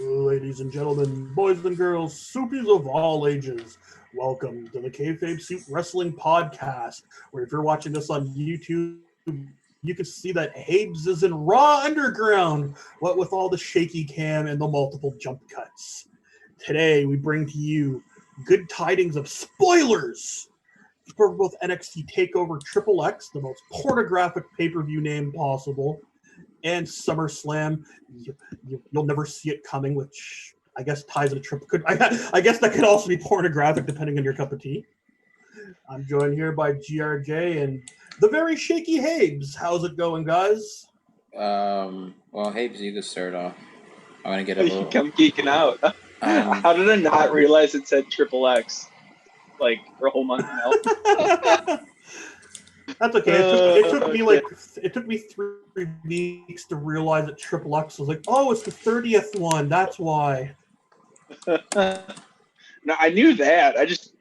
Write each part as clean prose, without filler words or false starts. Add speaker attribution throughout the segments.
Speaker 1: Ladies and gentlemen, boys and girls, soupies of all ages, welcome to the Kayfabe Soup Wrestling Podcast, where if you're watching this on YouTube, you can see that Habes is in Raw Underground, what with all the shaky cam and the multiple jump cuts. Today, we bring to you good tidings of spoilers for both NXT TakeOver Triple X, the most pornographic pay-per-view name possible, and SummerSlam. You'll never see it coming, which I guess ties in a triple. I guess that could also be pornographic depending on your cup of tea. I'm joined here by GRJ and the very shaky Habes. How's it going, guys?
Speaker 2: Well, Habes, you can start off. I'm gonna get a little.
Speaker 3: I'm geeking out. How did I not realize it said Triple X? Like for a whole month now.
Speaker 1: That's okay. It took me 3 weeks to realize that Triple X was like, oh, it's the 30th one. That's why.
Speaker 3: No, I knew that. I just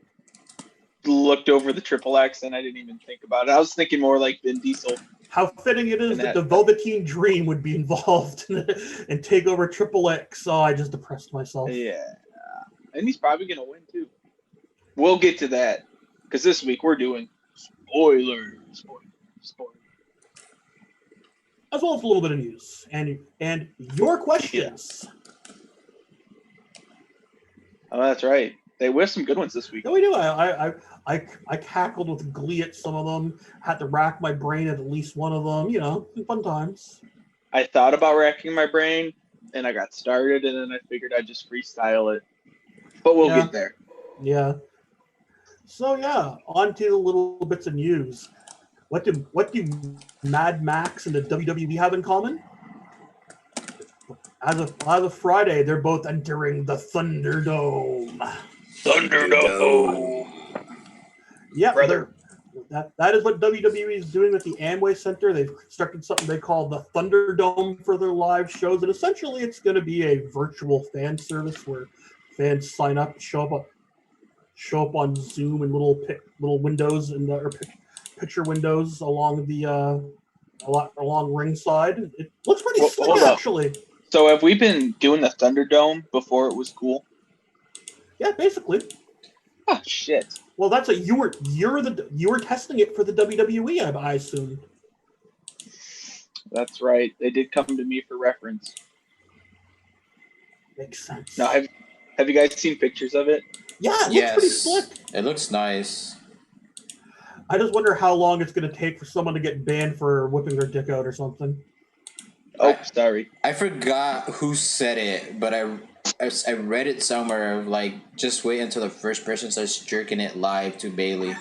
Speaker 3: looked over the Triple X and I didn't even think about it. I was thinking more like Vin Diesel.
Speaker 1: How fitting it is that the Velveteen Dream would be involved and take over Triple X. Oh, I just depressed myself.
Speaker 3: Yeah. And he's probably going to win, too. We'll get to that. Because this week we're doing spoilers.
Speaker 1: As well as a little bit of news. And your questions.
Speaker 3: Oh, that's right. We have some good ones this week.
Speaker 1: No, we do. I cackled with glee at some of them. Had to rack my brain at least one of them. You know, fun times.
Speaker 3: I thought about racking my brain, and I got started, and then I figured I'd just freestyle it. But we'll get there.
Speaker 1: Yeah. So yeah, on to the little bits of news. What do Mad Max and the WWE have in common? As of Friday, they're both entering the Thunderdome. Yeah, brother. That is what WWE is doing at the Amway Center. They've constructed something they call the Thunderdome for their live shows, and essentially it's going to be a virtual fan service where fans sign up, show up on Zoom in little windows or picture windows along the along ringside. It looks pretty slick, actually.
Speaker 3: So have we been doing the Thunderdome before it was cool?
Speaker 1: Yeah, basically.
Speaker 3: Oh shit.
Speaker 1: Well, that's you were testing it for the WWE, I assume.
Speaker 3: That's right. They did come to me for reference.
Speaker 1: Makes sense.
Speaker 3: Now, have you guys seen pictures of it?
Speaker 1: Yeah, it looks pretty slick.
Speaker 2: It looks nice.
Speaker 1: I just wonder how long it's going to take for someone to get banned for whipping their dick out or something.
Speaker 3: Oh, sorry.
Speaker 2: I forgot who said it, but I read it somewhere. Like, just wait until the first person starts jerking it live to Bailey.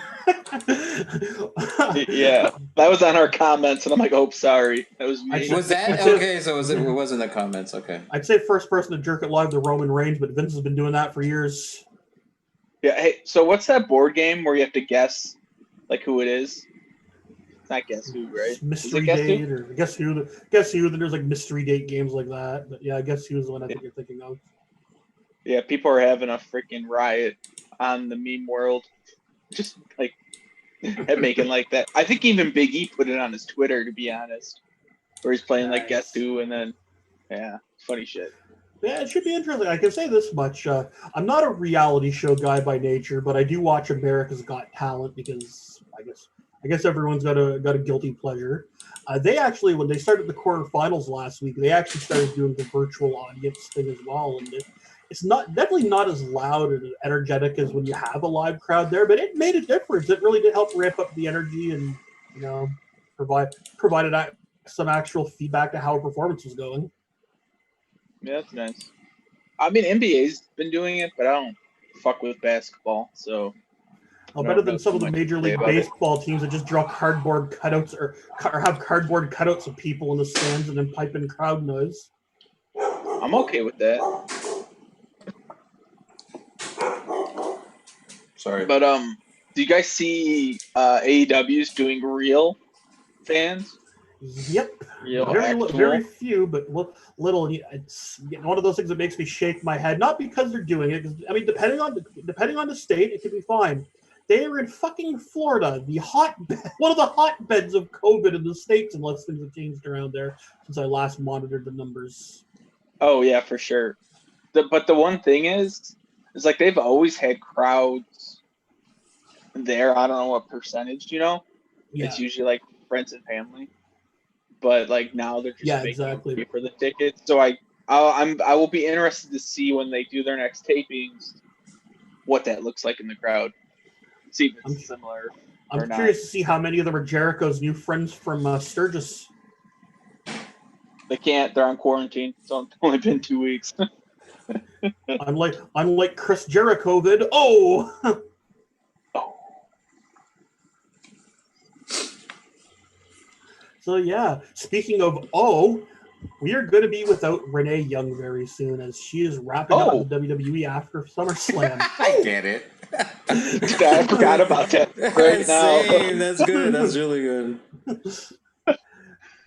Speaker 3: Yeah, that was on our comments, and I'm like, oh, sorry, that was me.
Speaker 2: Was that okay? So it was in the comments. Okay.
Speaker 1: I'd say first person to jerk it live to Roman Reigns, but Vince has been doing that for years.
Speaker 3: Yeah. Hey, so what's that board game where you have to guess, like, who it is? Not Guess Who, right?
Speaker 1: Mystery Date or Guess Who. Guess Who. Then there's like Mystery Date games like that. But yeah, Guess Who is the one I think you're thinking of.
Speaker 3: Yeah, people are having a freaking riot on the meme world. Just like making like that. I think even Big E put it on his Twitter, to be honest, where he's playing like Guess Who, and then funny shit.
Speaker 1: Yeah, it should be interesting. I can say this much: I'm not a reality show guy by nature, but I do watch America's Got Talent because I guess everyone's got a guilty pleasure. They actually, when they started the quarterfinals last week, they actually started doing the virtual audience thing as well, and it's definitely not as loud and energetic as when you have a live crowd there, but it made a difference. It really did help ramp up the energy and provided some actual feedback to how a performance was going.
Speaker 3: Yeah, that's nice. I mean, NBA's been doing it, but I don't fuck with basketball, so.
Speaker 1: Better than some of the Major League Baseball teams that just draw cardboard cutouts or have cardboard cutouts of people in the stands and then pipe in crowd noise.
Speaker 3: I'm okay with that.
Speaker 2: Sorry.
Speaker 3: But do you guys see AEW's doing real fans?
Speaker 1: Yep. Very few, but little. It's one of those things that makes me shake my head. Not because they're doing it. I mean, depending on the state, it could be fine. They are in fucking Florida, one of the hotbeds of COVID in the States, unless things have changed around there since I last monitored the numbers.
Speaker 3: Oh, yeah, for sure. But the one thing is like they've always had crowds there. I don't know what percentage,
Speaker 1: Yeah.
Speaker 3: It's usually like friends and family. But like now they're just making
Speaker 1: exactly.
Speaker 3: them pay for the tickets. So I will be interested to see when they do their next tapings what that looks like in the crowd. See if it's similar.
Speaker 1: I'm curious to see how many of them are Jericho's new friends from Sturgis.
Speaker 3: They can't. They're on quarantine. It's only been 2 weeks.
Speaker 1: unlike Chris Jericho did. Oh. So yeah, speaking of we are going to be without Renee Young very soon as she is wrapping up with WWE after SummerSlam.
Speaker 2: I get it.
Speaker 3: I forgot about that right now.
Speaker 2: Same. That's good. That's really good.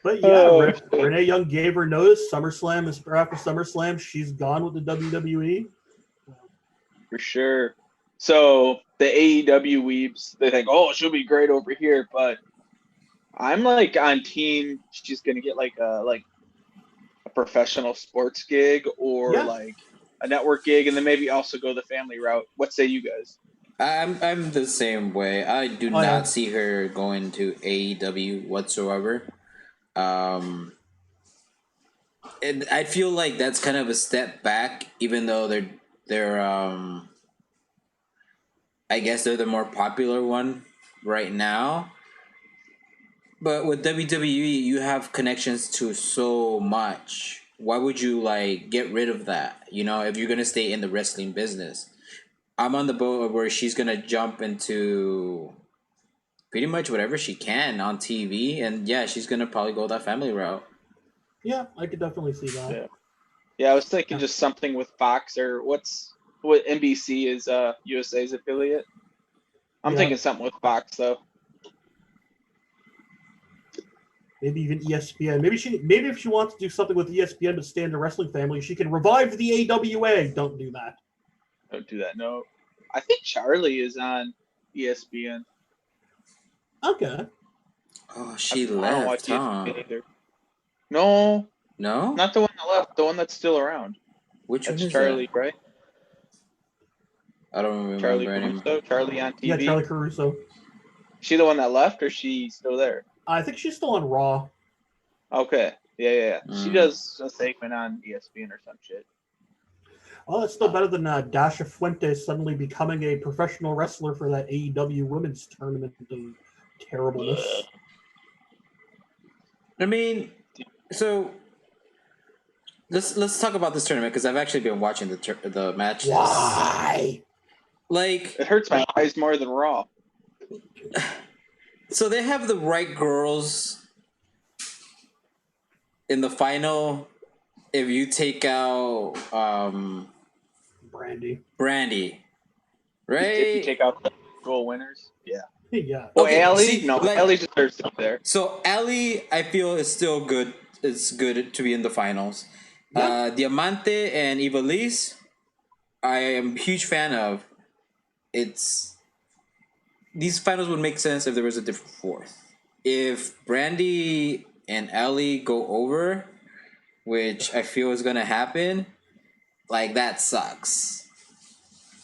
Speaker 1: But yeah, Renee Young gave her notice. After SummerSlam, she's gone with the WWE.
Speaker 3: For sure. So the AEW weebs, they think, she'll be great over here, but I'm like on team. She's gonna get like a professional sports gig or like a network gig, and then maybe also go the family route. What say you guys?
Speaker 2: I'm the same way. I do not see her going to AEW whatsoever. And I feel like that's kind of a step back, even though they're I guess they're the more popular one right now. But with WWE, you have connections to so much. Why would you like get rid of that? If you're gonna stay in the wrestling business, I'm on the boat where she's gonna jump into pretty much whatever she can on TV, and she's gonna probably go that family route.
Speaker 1: Yeah, I could definitely see that.
Speaker 3: Yeah, I was thinking just something with Fox or what NBC is USA's affiliate. I'm thinking something with Fox though.
Speaker 1: Maybe even ESPN. Maybe if she wants to do something with ESPN but stay in the wrestling family, she can revive the AWA. Don't do that.
Speaker 3: Don't do that. No, I think Charlie is on ESPN.
Speaker 1: Okay.
Speaker 2: Oh, she left, huh?
Speaker 3: Either. No,
Speaker 2: no,
Speaker 3: not the one that left. The one that's still around.
Speaker 2: Which one is
Speaker 3: Charlie,
Speaker 2: that?
Speaker 3: right?
Speaker 2: I don't remember
Speaker 3: Charlie
Speaker 2: anymore.
Speaker 3: Caruso. Charlie on TV.
Speaker 1: Yeah, Charlie Caruso.
Speaker 3: She the one that left, or she still there?
Speaker 1: I think she's still on Raw.
Speaker 3: Okay. Yeah. She does a segment on ESPN or some shit.
Speaker 1: Oh, that's still better than Dasha Fuentes suddenly becoming a professional wrestler for that AEW women's tournament of terribleness.
Speaker 2: I mean, so let's talk about this tournament because I've actually been watching the matches.
Speaker 1: Why?
Speaker 2: Like,
Speaker 3: it hurts my eyes more than Raw.
Speaker 2: So they have the right girls in the final. If you take out
Speaker 1: Brandy,
Speaker 2: right?
Speaker 3: If you take out the goal winners,
Speaker 1: yeah.
Speaker 3: Well, okay, Allie, Allie deserves to be there.
Speaker 2: So Allie, I feel is still good. It's good to be in the finals.
Speaker 1: Yeah.
Speaker 2: Diamante and Ivelisse, I am a huge fan of. These finals would make sense if there was a different fourth. If Brandy and Allie go over, which I feel is gonna happen, like that sucks.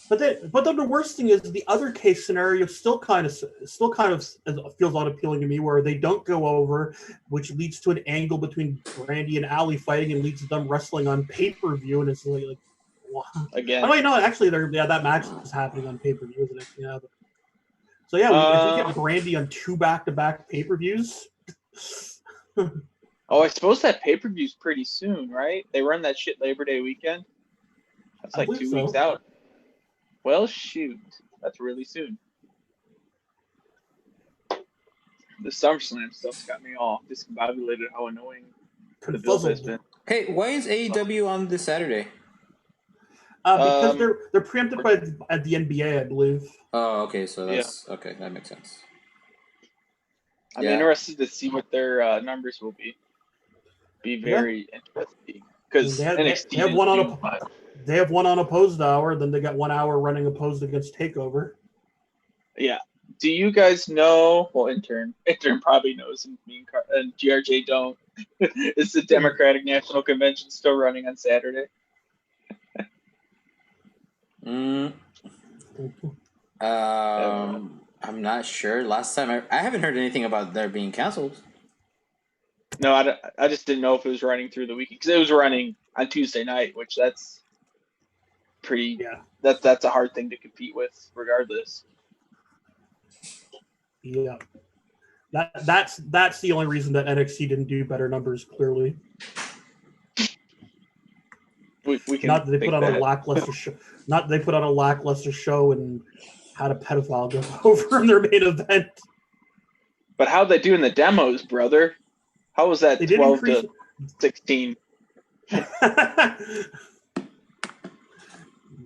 Speaker 1: But then the worst thing is the other case scenario still kind of feels unappealing to me, where they don't go over, which leads to an angle between Brandy and Allie fighting and leads to them wrestling on pay-per-view, and it's like
Speaker 3: again.
Speaker 1: Oh wait, no, actually, that match is happening on pay-per-view, isn't it? Yeah. So yeah, if we get Brandy on 2 back-to-back pay-per-views.
Speaker 3: I suppose that pay-per-view's pretty soon, right? They run that shit Labor Day weekend. That's like 2 weeks out. Well, shoot, that's really soon. The SummerSlam stuff's got me all discombobulated. How annoying the build has been.
Speaker 2: Hey, why is AEW on this Saturday?
Speaker 1: Because they're preempted at the NBA, I believe.
Speaker 2: Oh, okay, so that's okay. That makes sense.
Speaker 3: I'm interested to see what their numbers will be. Be very interesting because
Speaker 1: they have one on they have one unopposed hour. Then they got 1 hour running opposed against TakeOver.
Speaker 3: Yeah. Do you guys know? Well, intern probably knows, and me and GRJ don't. Is the Democratic National Convention still running on Saturday?
Speaker 2: Mm, I'm not sure. Last time I haven't heard anything about there being canceled.
Speaker 3: No, I just didn't know if it was running through the weekend because it was running on Tuesday night, which that's pretty.
Speaker 1: Yeah.
Speaker 3: That's a hard thing to compete with, regardless.
Speaker 1: Yeah. That's the only reason that NXT didn't do better numbers. Clearly,
Speaker 3: We can
Speaker 1: not that they
Speaker 3: think
Speaker 1: put on a
Speaker 3: that.
Speaker 1: lackluster show. Not that they put on a lackluster show and had a pedophile go over in their main event.
Speaker 3: But how'd they do in the demos, brother? How was that
Speaker 1: They did
Speaker 3: 12
Speaker 1: increase.
Speaker 3: to 16?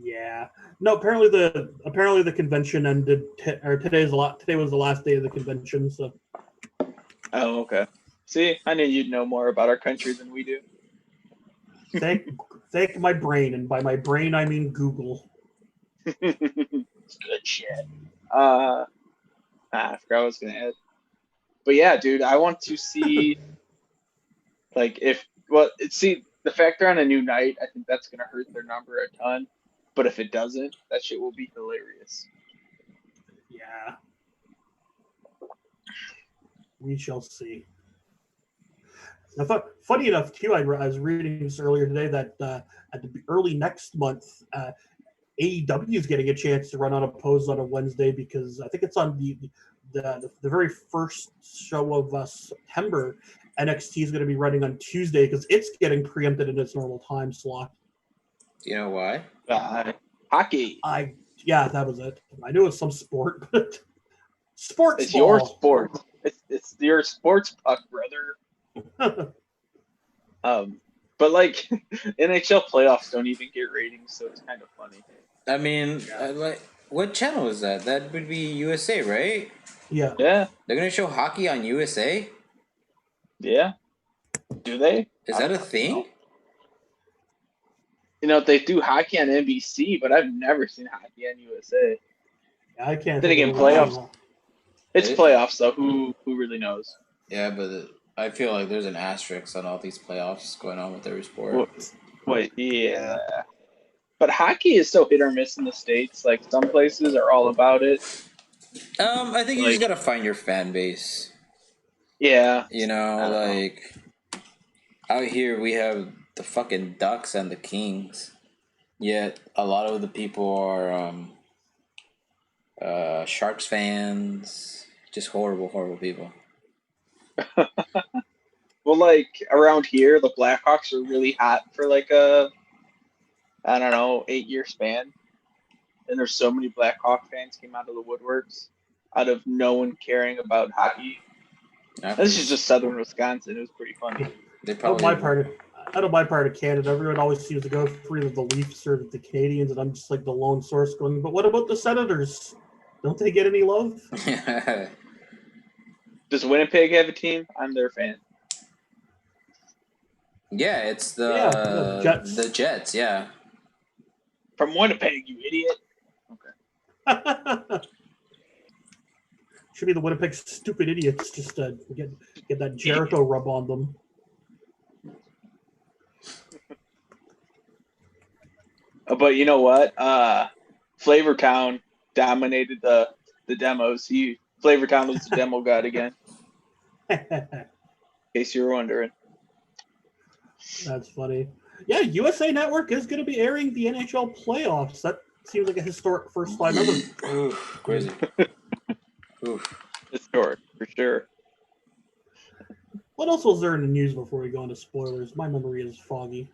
Speaker 1: Yeah. No. Apparently the convention ended. Today was the last day of the convention. So
Speaker 3: Oh, okay. See, I knew you'd know more about our country than we do.
Speaker 1: thank my brain, and by my brain I mean Google.
Speaker 3: It's good shit. I forgot what I was gonna add. But yeah, dude, I want to see see the fact they're on a new night, I think that's gonna hurt their number a ton. But if it doesn't, that shit will be hilarious.
Speaker 1: Yeah. We shall see. I thought, funny enough, too, I was reading this earlier today that at the early next month, AEW is getting a chance to run unopposed on a Wednesday because I think it's on the very first show of September. NXT is going to be running on Tuesday because it's getting preempted in its normal time slot.
Speaker 2: You know why?
Speaker 3: Hockey.
Speaker 1: Yeah, that was it. I knew it was some sport, but sports.
Speaker 3: It's your sport. It's your sports puck, brother. But like NHL playoffs don't even get ratings, so it's kind of funny.
Speaker 2: I mean, what channel is that? That would be USA, right?
Speaker 1: Yeah.
Speaker 3: Yeah.
Speaker 2: They're gonna show hockey on USA.
Speaker 3: Yeah. Do they?
Speaker 2: Is that a thing?
Speaker 3: You know, they do hockey on NBC, but I've never seen hockey on USA.
Speaker 1: I can't.
Speaker 3: Then again, playoffs. It's playoffs, though. Who really knows?
Speaker 2: Yeah, but I feel like there's an asterisk on all these playoffs going on with every sport.
Speaker 3: Wait, yeah. But hockey is so hit or miss in the States. Like, some places are all about it.
Speaker 2: I think you just gotta find your fan base.
Speaker 3: Yeah.
Speaker 2: You know, out here we have the fucking Ducks and the Kings. Yet a lot of the people are Sharks fans. Just horrible people.
Speaker 3: Well, like, around here, the Blackhawks are really hot for like a, I don't know, 8-year span. And there's so many Blackhawk fans came out of the woodworks out of no one caring about hockey. This is just southern Wisconsin. It was pretty funny.
Speaker 1: Out of my part of Canada, everyone always seems to go for either the Leafs or the Canadians, and I'm just like the lone source going, but what about the Senators? Don't they get any love?
Speaker 3: Does Winnipeg have a team? I'm their fan.
Speaker 2: Yeah, it's the
Speaker 1: Jets.
Speaker 2: The Jets, yeah.
Speaker 3: From Winnipeg, you idiot.
Speaker 1: Okay. Should be the Winnipeg stupid idiots just to get that Jericho rub on them.
Speaker 3: But you know what? Flavortown dominated the demos. Flavortown was the demo god again. In case you were wondering.
Speaker 1: That's funny. Yeah, USA Network is going to be airing the NHL playoffs. That seems like a historic first time ever.
Speaker 2: Oof, crazy. Oof.
Speaker 3: Historic, for sure.
Speaker 1: What else was there in the news before we go into spoilers? My memory is foggy.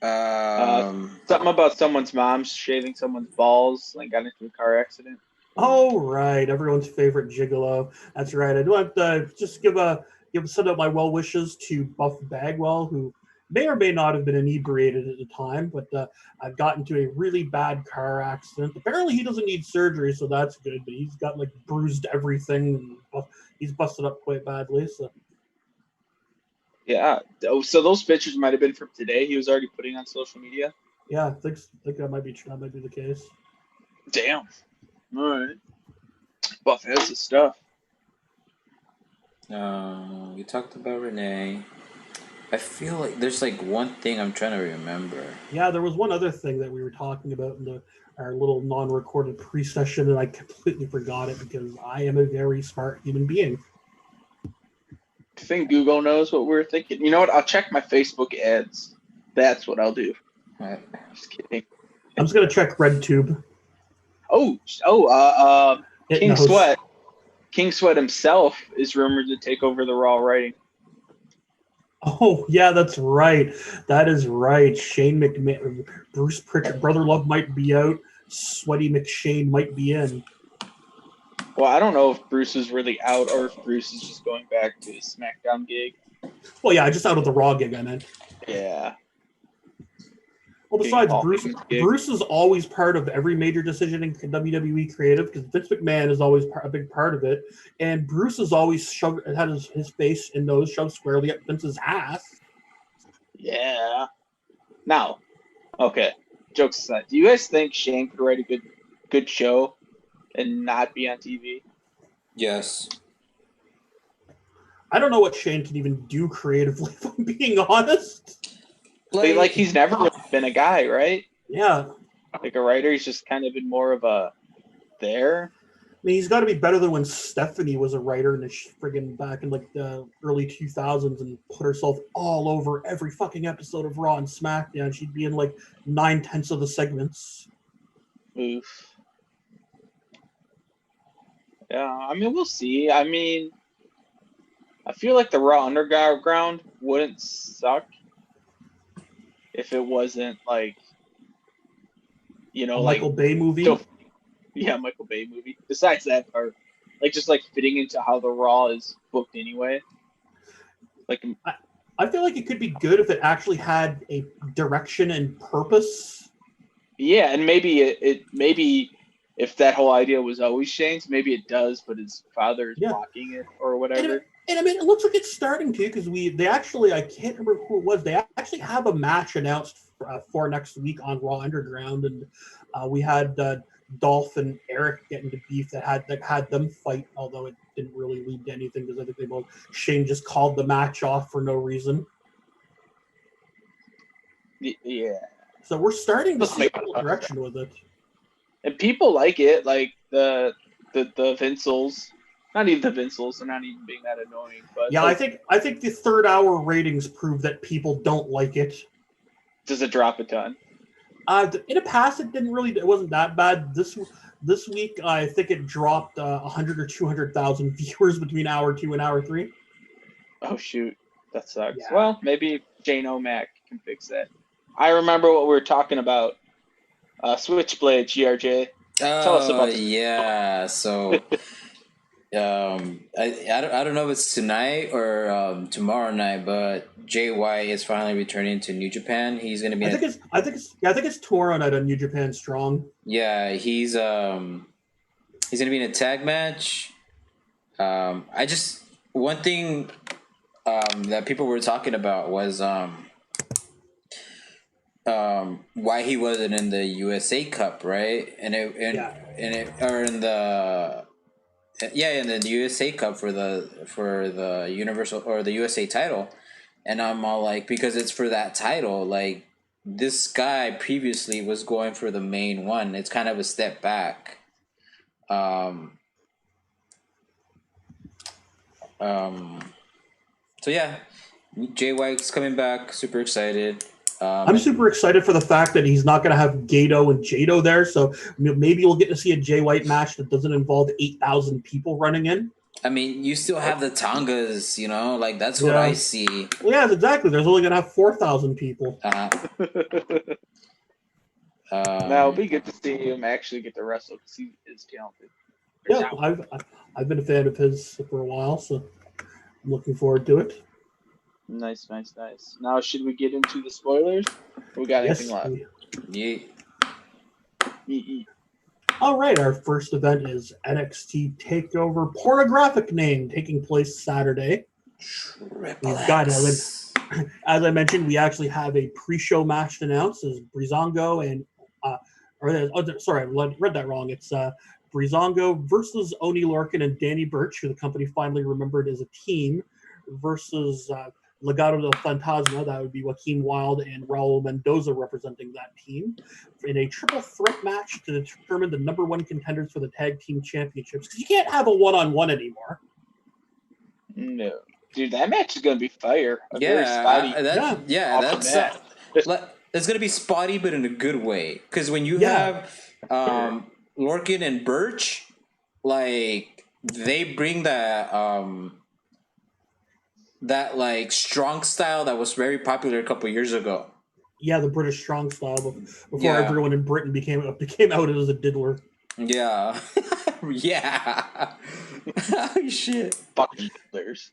Speaker 3: Something about someone's mom shaving someone's balls and got into a car accident.
Speaker 1: Oh, right. Everyone's favorite gigolo. That's right. I do want to just send out my well wishes to Buff Bagwell, who may or may not have been inebriated at the time, but got into a really bad car accident. Apparently, he doesn't need surgery, so that's good. But he's got like bruised everything. He's busted up quite badly. So.
Speaker 3: Yeah. So those pictures might have been from today. He was already putting on social media.
Speaker 1: Yeah, I think that might be the case.
Speaker 3: Damn. All right. Buff has the stuff.
Speaker 2: We talked about Renee. I feel like there's like one thing I'm trying to remember.
Speaker 1: Yeah, there was one other thing that we were talking about in our little non-recorded pre-session, and I completely forgot it because I am a very smart human being.
Speaker 3: I think Google knows what we're thinking. You know what? I'll check my Facebook ads. That's what I'll do.
Speaker 2: Right.
Speaker 3: Just kidding.
Speaker 1: I'm just gonna check RedTube.
Speaker 3: King
Speaker 1: knows.
Speaker 3: Sweat. King Sweat himself is rumored to take over the Raw writing.
Speaker 1: Oh, yeah, that's right. That is right. Shane McMahon, Bruce Pritchard, Brother Love might be out. Sweaty McShane might be in.
Speaker 3: Well, I don't know if Bruce is really out or if Bruce is just going back to his SmackDown gig.
Speaker 1: Well, yeah, just out of the Raw gig, I meant.
Speaker 3: Yeah.
Speaker 1: Well, besides
Speaker 3: Paul
Speaker 1: Bruce,
Speaker 3: Heyman's gig.
Speaker 1: Bruce is always part of every major decision in WWE creative because Vince McMahon is always a big part of it, and Bruce has always had his face and nose shoved squarely up Vince's ass.
Speaker 3: Yeah. Now, okay. Jokes aside, do you guys think Shane could write a good show and not be on TV?
Speaker 2: Yes.
Speaker 1: I don't know what Shane can even do creatively, if I'm being honest.
Speaker 3: Like he's never really been a guy, right?
Speaker 1: Yeah.
Speaker 3: Like a writer, he's just kind of been more of a there.
Speaker 1: I mean, he's got to be better than when Stephanie was a writer in the friggin' back in like the early 2000s and put herself all over every fucking episode of Raw and SmackDown. She'd be in like 9/10 of the segments.
Speaker 3: Oof. Yeah, I mean, we'll see. I mean, I feel like the Raw Underground wouldn't suck if it wasn't like, you know,
Speaker 1: A
Speaker 3: like
Speaker 1: Michael Bay movie.
Speaker 3: Michael Bay movie. Besides that part, like just like fitting into how the Raw is booked anyway. Like,
Speaker 1: I feel like it could be good if it actually had a direction and purpose.
Speaker 3: yeah, and maybe maybe if that whole idea was always Shane's, maybe it does, but his father is blocking it or whatever.
Speaker 1: And I mean, it looks like it's starting to because they actually, I can't remember who it was. They actually have a match announced for next week on Raw Underground, and we had Dolph and Eric get into beef that had them fight, although it didn't really lead to anything because I think Shane just called the match off for no reason.
Speaker 3: Yeah.
Speaker 1: So we're starting to see a direction with it,
Speaker 3: and people like it, like the Vincels. Not even the Vincels, they're not even being that annoying. But
Speaker 1: yeah,
Speaker 3: like,
Speaker 1: I think the third hour ratings prove that people don't like it.
Speaker 3: Does it drop a ton?
Speaker 1: In the past, it wasn't that bad. This week, I think it dropped 100 or 200,000 viewers between hour 2 and hour 3.
Speaker 3: Oh shoot, that sucks.
Speaker 1: Yeah.
Speaker 3: Well, maybe Jane O'Mac can fix that. I remember what we were talking about. Switchblade, GRJ. Tell us about this.
Speaker 2: Yeah. So, I don't know if it's tonight or tomorrow night, but Jay White is finally returning to New Japan. He's gonna be.
Speaker 1: I think it's tomorrow night on New Japan Strong.
Speaker 2: Yeah, he's gonna be in a tag match. One thing that people were talking about was why he wasn't in the USA Cup, right? In the USA Cup for the Universal or the USA title. And I'm all like, because it's for that title, like this guy previously was going for the main one. It's kind of a step back. So yeah, Jay White's coming back. Super excited.
Speaker 1: I'm super excited for the fact that he's not going to have Gato and Jado there. So maybe we'll get to see a Jay White match that doesn't involve 8,000 people running in.
Speaker 2: I mean, you still have the Tongas, you know, like that's what I see.
Speaker 1: Well, yeah, exactly. There's only going to have 4,000 people.
Speaker 3: Now it'll be good to see him actually get to wrestle because he is talented.
Speaker 1: Yeah, I've been a fan of his for a while, so I'm looking forward to it.
Speaker 3: Nice. Now, should we get into the spoilers? We got anything left?
Speaker 2: Yeah.
Speaker 1: All right, our first event is NXT TakeOver Pornographic Name, taking place Saturday. We've got, as I mentioned, we actually have a pre-show match announced as Breezango and I read that wrong. It's Breezango versus Oni Lorcan and Danny Burch, who the company finally remembered as a team, versus Legado del Fantasma, that would be Joaquin Wilde and Raul Mendoza representing that team in a triple threat match to determine the number one contenders for the tag team championships. Because you can't have a one-on-one anymore.
Speaker 3: No, dude, that match is gonna be fire. A very
Speaker 2: Yeah,
Speaker 3: spotty.
Speaker 2: it's gonna be spotty, but in a good way. Because when you
Speaker 1: Yeah.
Speaker 2: have Lorcan and Birch, like they bring that like strong style that was very popular a couple years ago.
Speaker 1: Yeah, the British strong style before everyone in Britain became outed as a diddler.
Speaker 2: Yeah. Yeah. Oh, shit.
Speaker 3: Fucking diddlers.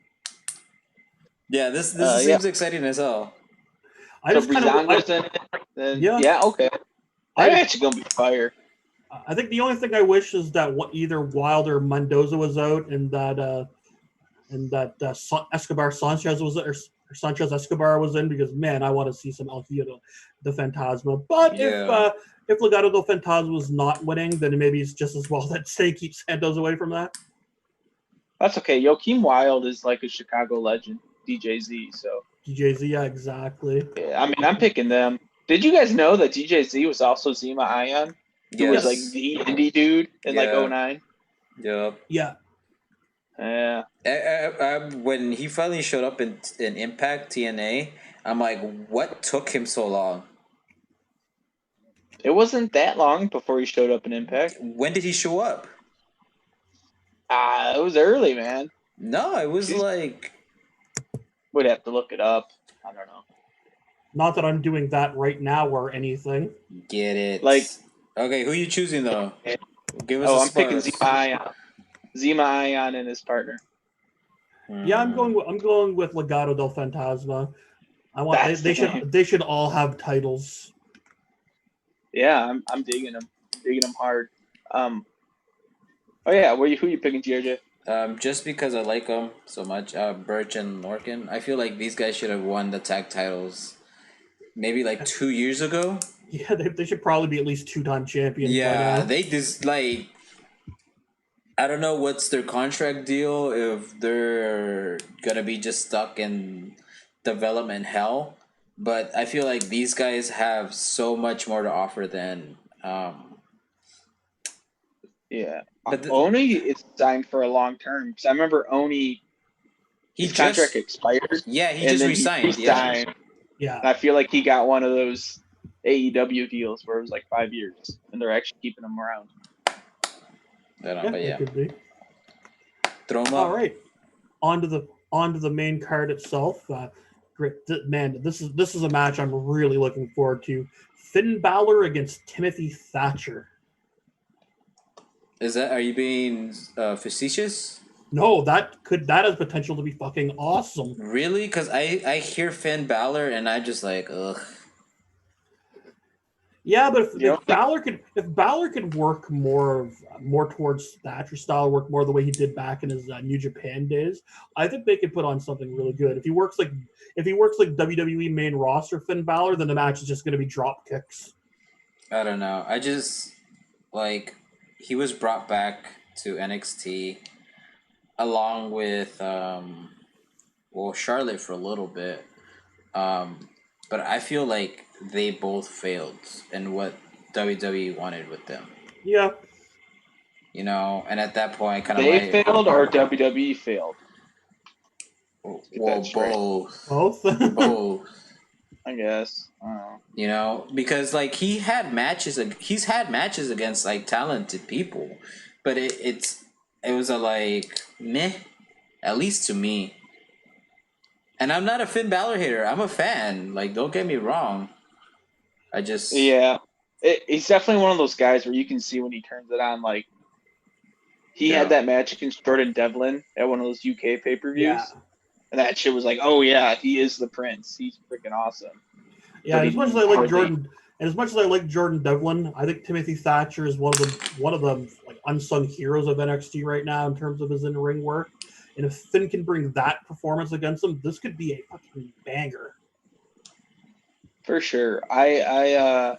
Speaker 2: Yeah, this seems exciting as hell.
Speaker 1: I just kind of
Speaker 3: in it. Then, yeah, okay. That match is gonna be fire.
Speaker 1: I think the only thing I wish is that either Wilde or Mendoza was out, and that Escobar Sanchez was or Sanchez Escobar was in, because man, I want to see some El Hijo the Fantasma. But if Legado del Fantasma was not winning, then maybe it's just as well that Stay keeps Santos away from that.
Speaker 3: That's okay. Joaquin Wilde is like a Chicago legend, DJZ. So
Speaker 1: DJZ, yeah, exactly.
Speaker 3: Yeah, I mean, I'm picking them. Did you guys know that DJZ was also Zima Ion, who was like the indie dude in like 09?
Speaker 2: Yep.
Speaker 1: Yeah.
Speaker 3: Yeah.
Speaker 2: When he finally showed up in Impact TNA, I'm like, what took him so long?
Speaker 3: It wasn't that long before he showed up in Impact.
Speaker 2: When did he show up?
Speaker 3: It was early, man.
Speaker 2: No, it was like...
Speaker 3: Would have to look it up. I don't know.
Speaker 1: Not that I'm doing that right now or anything.
Speaker 2: Get it.
Speaker 3: Like,
Speaker 2: okay, who are you choosing, though? Give us
Speaker 3: I'm picking Zima Ion. Zima Ion and his partner.
Speaker 1: Yeah, I'm going with Legado del Fantasma. They should all have titles.
Speaker 3: Yeah, I'm digging them. Digging them hard. Oh yeah, who are you picking, TRJ?
Speaker 2: Just because I like them so much, Birch and Lorcan. I feel like these guys should have won the tag titles maybe like 2 years ago.
Speaker 1: Yeah, they should probably be at least 2-time champions by now.
Speaker 2: They just like... I don't know what's their contract deal, if they're gonna be just stuck in development hell, but I feel like these guys have so much more to offer than
Speaker 3: But Oni is signed for a long term, because I remember Oni, his contract expired.
Speaker 2: Yeah, he just resigned.
Speaker 3: Yeah. And I feel like he got one of those AEW deals where it was like 5 years, and they're actually keeping him around.
Speaker 1: It could be.
Speaker 2: Throw him up.
Speaker 1: All right, onto the main card itself. Man, this is a match I'm really looking forward to. Finn Balor against Timothy Thatcher.
Speaker 2: Are you being facetious?
Speaker 1: No, that has potential to be fucking awesome.
Speaker 2: Really? Because I hear Finn Balor and I just like, ugh.
Speaker 1: Yeah, but if Balor could work more towards Thatcher style, work more the way he did back in his New Japan days, I think they could put on something really good. If he works like WWE main roster Finn Balor, then the match is just going to be drop kicks.
Speaker 2: I don't know. I just like he was brought back to NXT along with Charlotte for a little bit, but I feel like they both failed in what WWE wanted with them.
Speaker 1: Yeah.
Speaker 2: You know, and at that point, kind of
Speaker 3: they failed or WWE failed.
Speaker 2: Well, both.
Speaker 1: Both.
Speaker 3: I guess. I don't know.
Speaker 2: You know, because like he's had matches against like talented people, but it was a like meh, at least to me. And I'm not a Finn Balor hater. I'm a fan. Like, don't get me wrong. I just...
Speaker 3: Yeah. He's definitely one of those guys where you can see when he turns it on. Like, he had that match against Jordan Devlin at one of those UK pay-per-views.
Speaker 1: Yeah.
Speaker 3: And that shit was like, oh, yeah, he is the prince. He's freaking awesome.
Speaker 1: Yeah, as much as I like Jordan Devlin, I think Timothy Thatcher is one of the like unsung heroes of NXT right now in terms of his in-ring work. And if Finn can bring that performance against him, this could be a fucking banger.
Speaker 3: For sure. I'm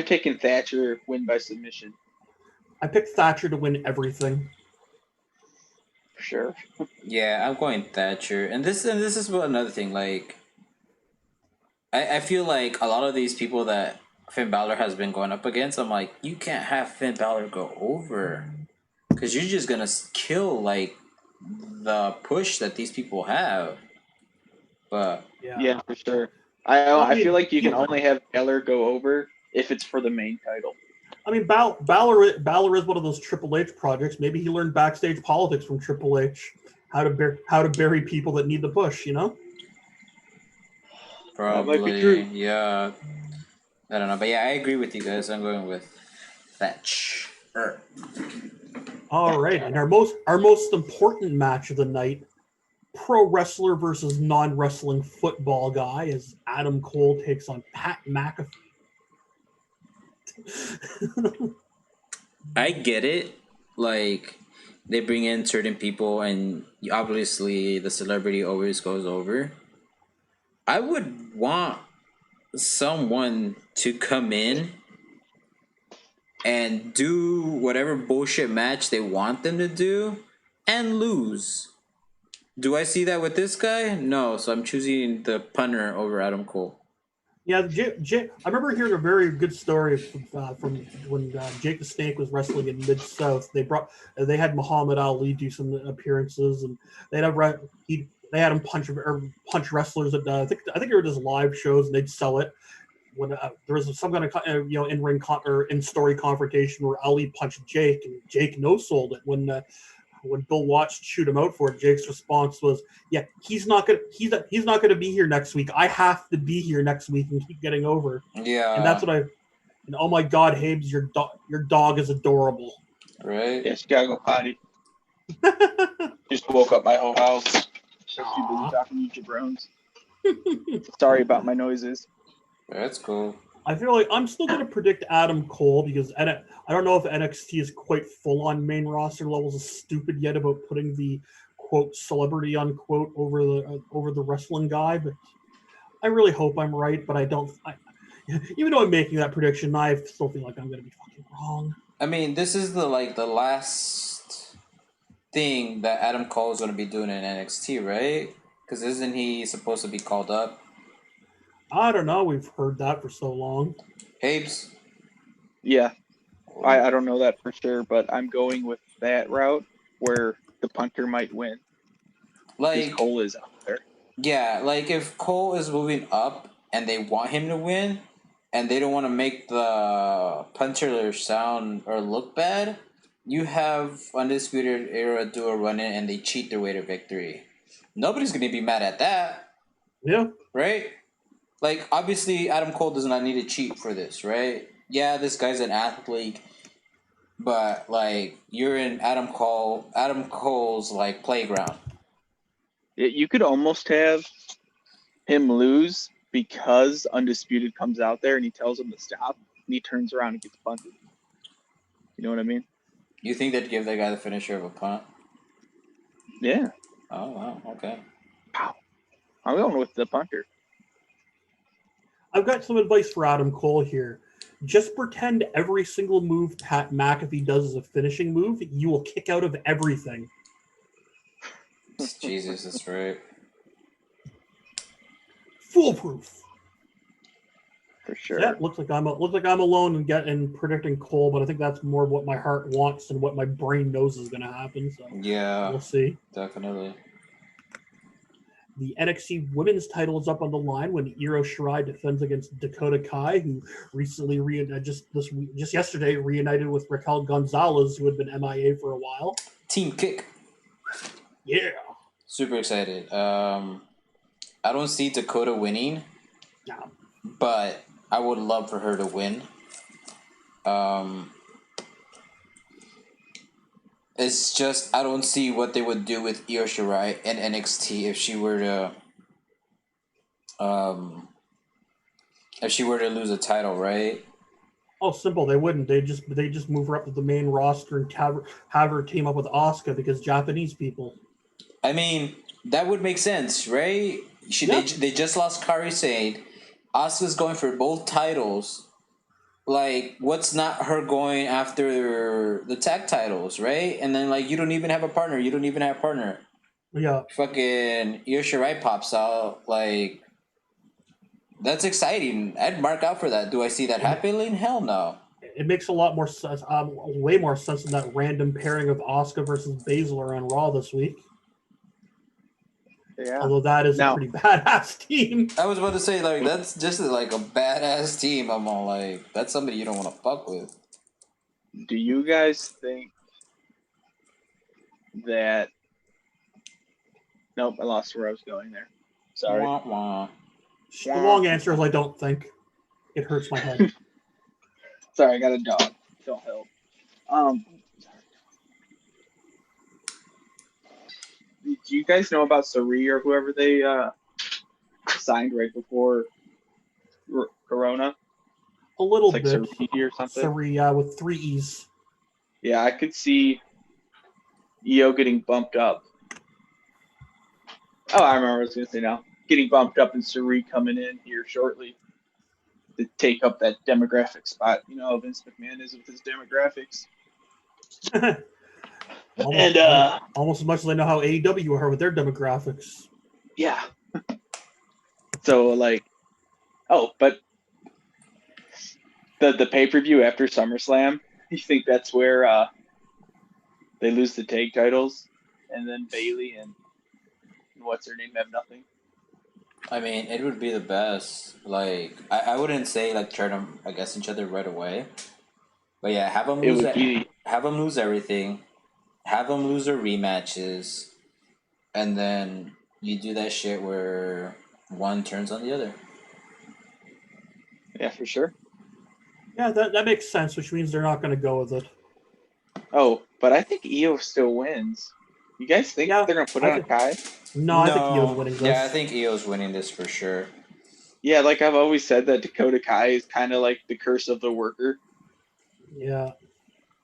Speaker 3: picking Thatcher win by submission.
Speaker 1: I picked Thatcher to win everything.
Speaker 3: for sure.
Speaker 2: Yeah, I'm going Thatcher. And this is what another thing. Like, I feel like a lot of these people that Finn Balor has been going up against, I'm like, you can't have Finn Balor go over, because you're just gonna kill like the push that these people have. But
Speaker 3: Yeah, for sure.
Speaker 1: Well, I
Speaker 3: I feel
Speaker 1: mean,
Speaker 3: like you can only have Balor go over if it's for the main title.
Speaker 1: Balor is one of those Triple H projects. Maybe he learned backstage politics from Triple H, how to bury people that need the push. You know.
Speaker 3: That might be
Speaker 2: probably,
Speaker 3: true.
Speaker 2: yeah. I don't know, but yeah, I agree with you guys. I'm going with Thatch.
Speaker 1: All right, and our most important match of the night: pro wrestler versus non-wrestling football guy, as Adam Cole takes on Pat McAfee.
Speaker 2: I get it. Like, they bring in certain people, and obviously the celebrity always goes over. I would want someone to come in and do whatever bullshit match they want them to do and lose. Do I see that with this guy? No, so I'm choosing the punter over Adam Cole.
Speaker 1: Yeah, I remember hearing a very good story from when Jake the Snake was wrestling in Mid South. They had Muhammad Ali do some appearances, and they had him punch wrestlers at I think they were just live shows, and they'd sell it. When there was some kind of in ring or in story confrontation where Ali punched Jake, and Jake no sold it. When Bill Watts chewed him out for it, Jake's response was, "Yeah, he's not gonna be here next week. I have to be here next week and keep getting over."
Speaker 2: Yeah.
Speaker 1: And that's what I. And oh my God, Habes, your dog is adorable.
Speaker 2: Right?
Speaker 3: Yeah, she gotta go potty. Just woke up my whole house. So too busy talking to jabrones. Sorry about my noises.
Speaker 2: That's cool.
Speaker 1: I feel like I'm still going to predict Adam Cole because I don't know if NXT is quite full on main roster levels of stupid yet about putting the quote celebrity unquote over the wrestling guy, but I really hope I'm right. But I don't. Even though I'm making that prediction, I still feel like I'm going to be fucking wrong.
Speaker 2: I mean, this is the last thing that Adam Cole is going to be doing in NXT, right? Because isn't he supposed to be called up?
Speaker 1: I don't know. We've heard that for so long.
Speaker 2: Habes?
Speaker 3: Yeah, I don't know that for sure, but I'm going with that route where the punter might win. Because
Speaker 2: Like,
Speaker 3: Cole is out there.
Speaker 2: yeah, like if Cole is moving up and they want him to win and they don't want to make the puncher sound or look bad, you have Undisputed Era do a run in and they cheat their way to victory. Nobody's going to be mad at that.
Speaker 1: Yeah.
Speaker 2: Right? Like, obviously, Adam Cole does not need to cheat for this, right? Yeah, this guy's an athlete, but, like, you're in Adam Cole's, like, playground.
Speaker 3: You could almost have him lose because Undisputed comes out there and he tells him to stop, and he turns around and gets punted. You know what I mean?
Speaker 2: You think they'd give that guy the finisher of a punt?
Speaker 3: Yeah.
Speaker 2: Oh, wow, okay.
Speaker 3: Wow. I'm going with the punter.
Speaker 1: I've got some advice for Adam Cole here. Just pretend every single move Pat McAfee does is a finishing move. You will kick out of everything.
Speaker 2: Jesus, that's right.
Speaker 1: Foolproof.
Speaker 3: For sure.
Speaker 1: Yeah, looks like I'm alone in predicting Cole, but I think that's more what my heart wants than what my brain knows is going to happen. So
Speaker 2: Yeah,
Speaker 1: we'll see.
Speaker 2: definitely.
Speaker 1: The NXT Women's title is up on the line when Io Shirai defends against Dakota Kai, who recently just yesterday reunited with Raquel Gonzalez, who had been MIA for a while.
Speaker 2: Team kick.
Speaker 1: Yeah.
Speaker 2: Super excited. I don't see Dakota winning,
Speaker 1: No.
Speaker 2: but I would love for her to win. It's just I don't see what they would do with Io Shirai in NXT if she were to lose a title, right?
Speaker 1: Oh, simple. They wouldn't. They just move her up to the main roster and have her team up with Asuka because Japanese people.
Speaker 2: I mean, that would make sense, right? They just lost Kairi Sane. Asuka's going for both titles. like, what's not her going after the tag titles, right? And then, like, you don't even have a partner. You don't even have a partner.
Speaker 1: Yeah.
Speaker 2: Fucking Io Shirai pops out. Like, that's exciting. I'd mark out for that. Do I see that happening? Hell no.
Speaker 1: It makes a lot more sense, way more sense than that random pairing of Asuka versus Baszler on Raw this week.
Speaker 3: Yeah.
Speaker 1: Although that is a pretty badass team.
Speaker 2: I was about to say, like, that's just like a badass team. I'm all like, that's somebody you don't want to fuck with.
Speaker 3: Do you guys think that? Nope, I lost where I was going there. Sorry.
Speaker 2: Wah, wah.
Speaker 1: The long answer is I don't think. It hurts my head.
Speaker 3: Sorry, I got a dog. Don't help. Did you guys know about Sari or whoever they signed right before Corona?
Speaker 1: A little
Speaker 3: It's
Speaker 1: bit.
Speaker 3: like Sari or something.
Speaker 1: Sari, with 3 E's.
Speaker 3: Yeah, I could see Io getting bumped up. Oh, I remember what I was going to say now. Getting bumped up and Sari coming in here shortly to take up that demographic spot. You know how Vince McMahon is with his demographics.
Speaker 1: Almost as much as I know how AEW are with their demographics.
Speaker 3: Yeah. So, like, but the pay-per-view after SummerSlam, you think that's where they lose the tag titles and then Bayley and what's her name have nothing?
Speaker 2: I mean, it would be the best. Like, I wouldn't say, like, turn them against each other right away. But yeah, have them lose everything. Have them lose their rematches. And then you do that shit where one turns on the other.
Speaker 3: Yeah, for sure.
Speaker 1: Yeah, that makes sense, which means they're not going to go with it.
Speaker 3: Oh, but I think Io still wins. You guys think they're going to put it on Kai?
Speaker 1: No, I think Io's winning this.
Speaker 2: Yeah, I think Io's winning this for sure.
Speaker 3: Yeah, like I've always said that Dakota Kai is kind of like the curse of the worker.
Speaker 1: Yeah.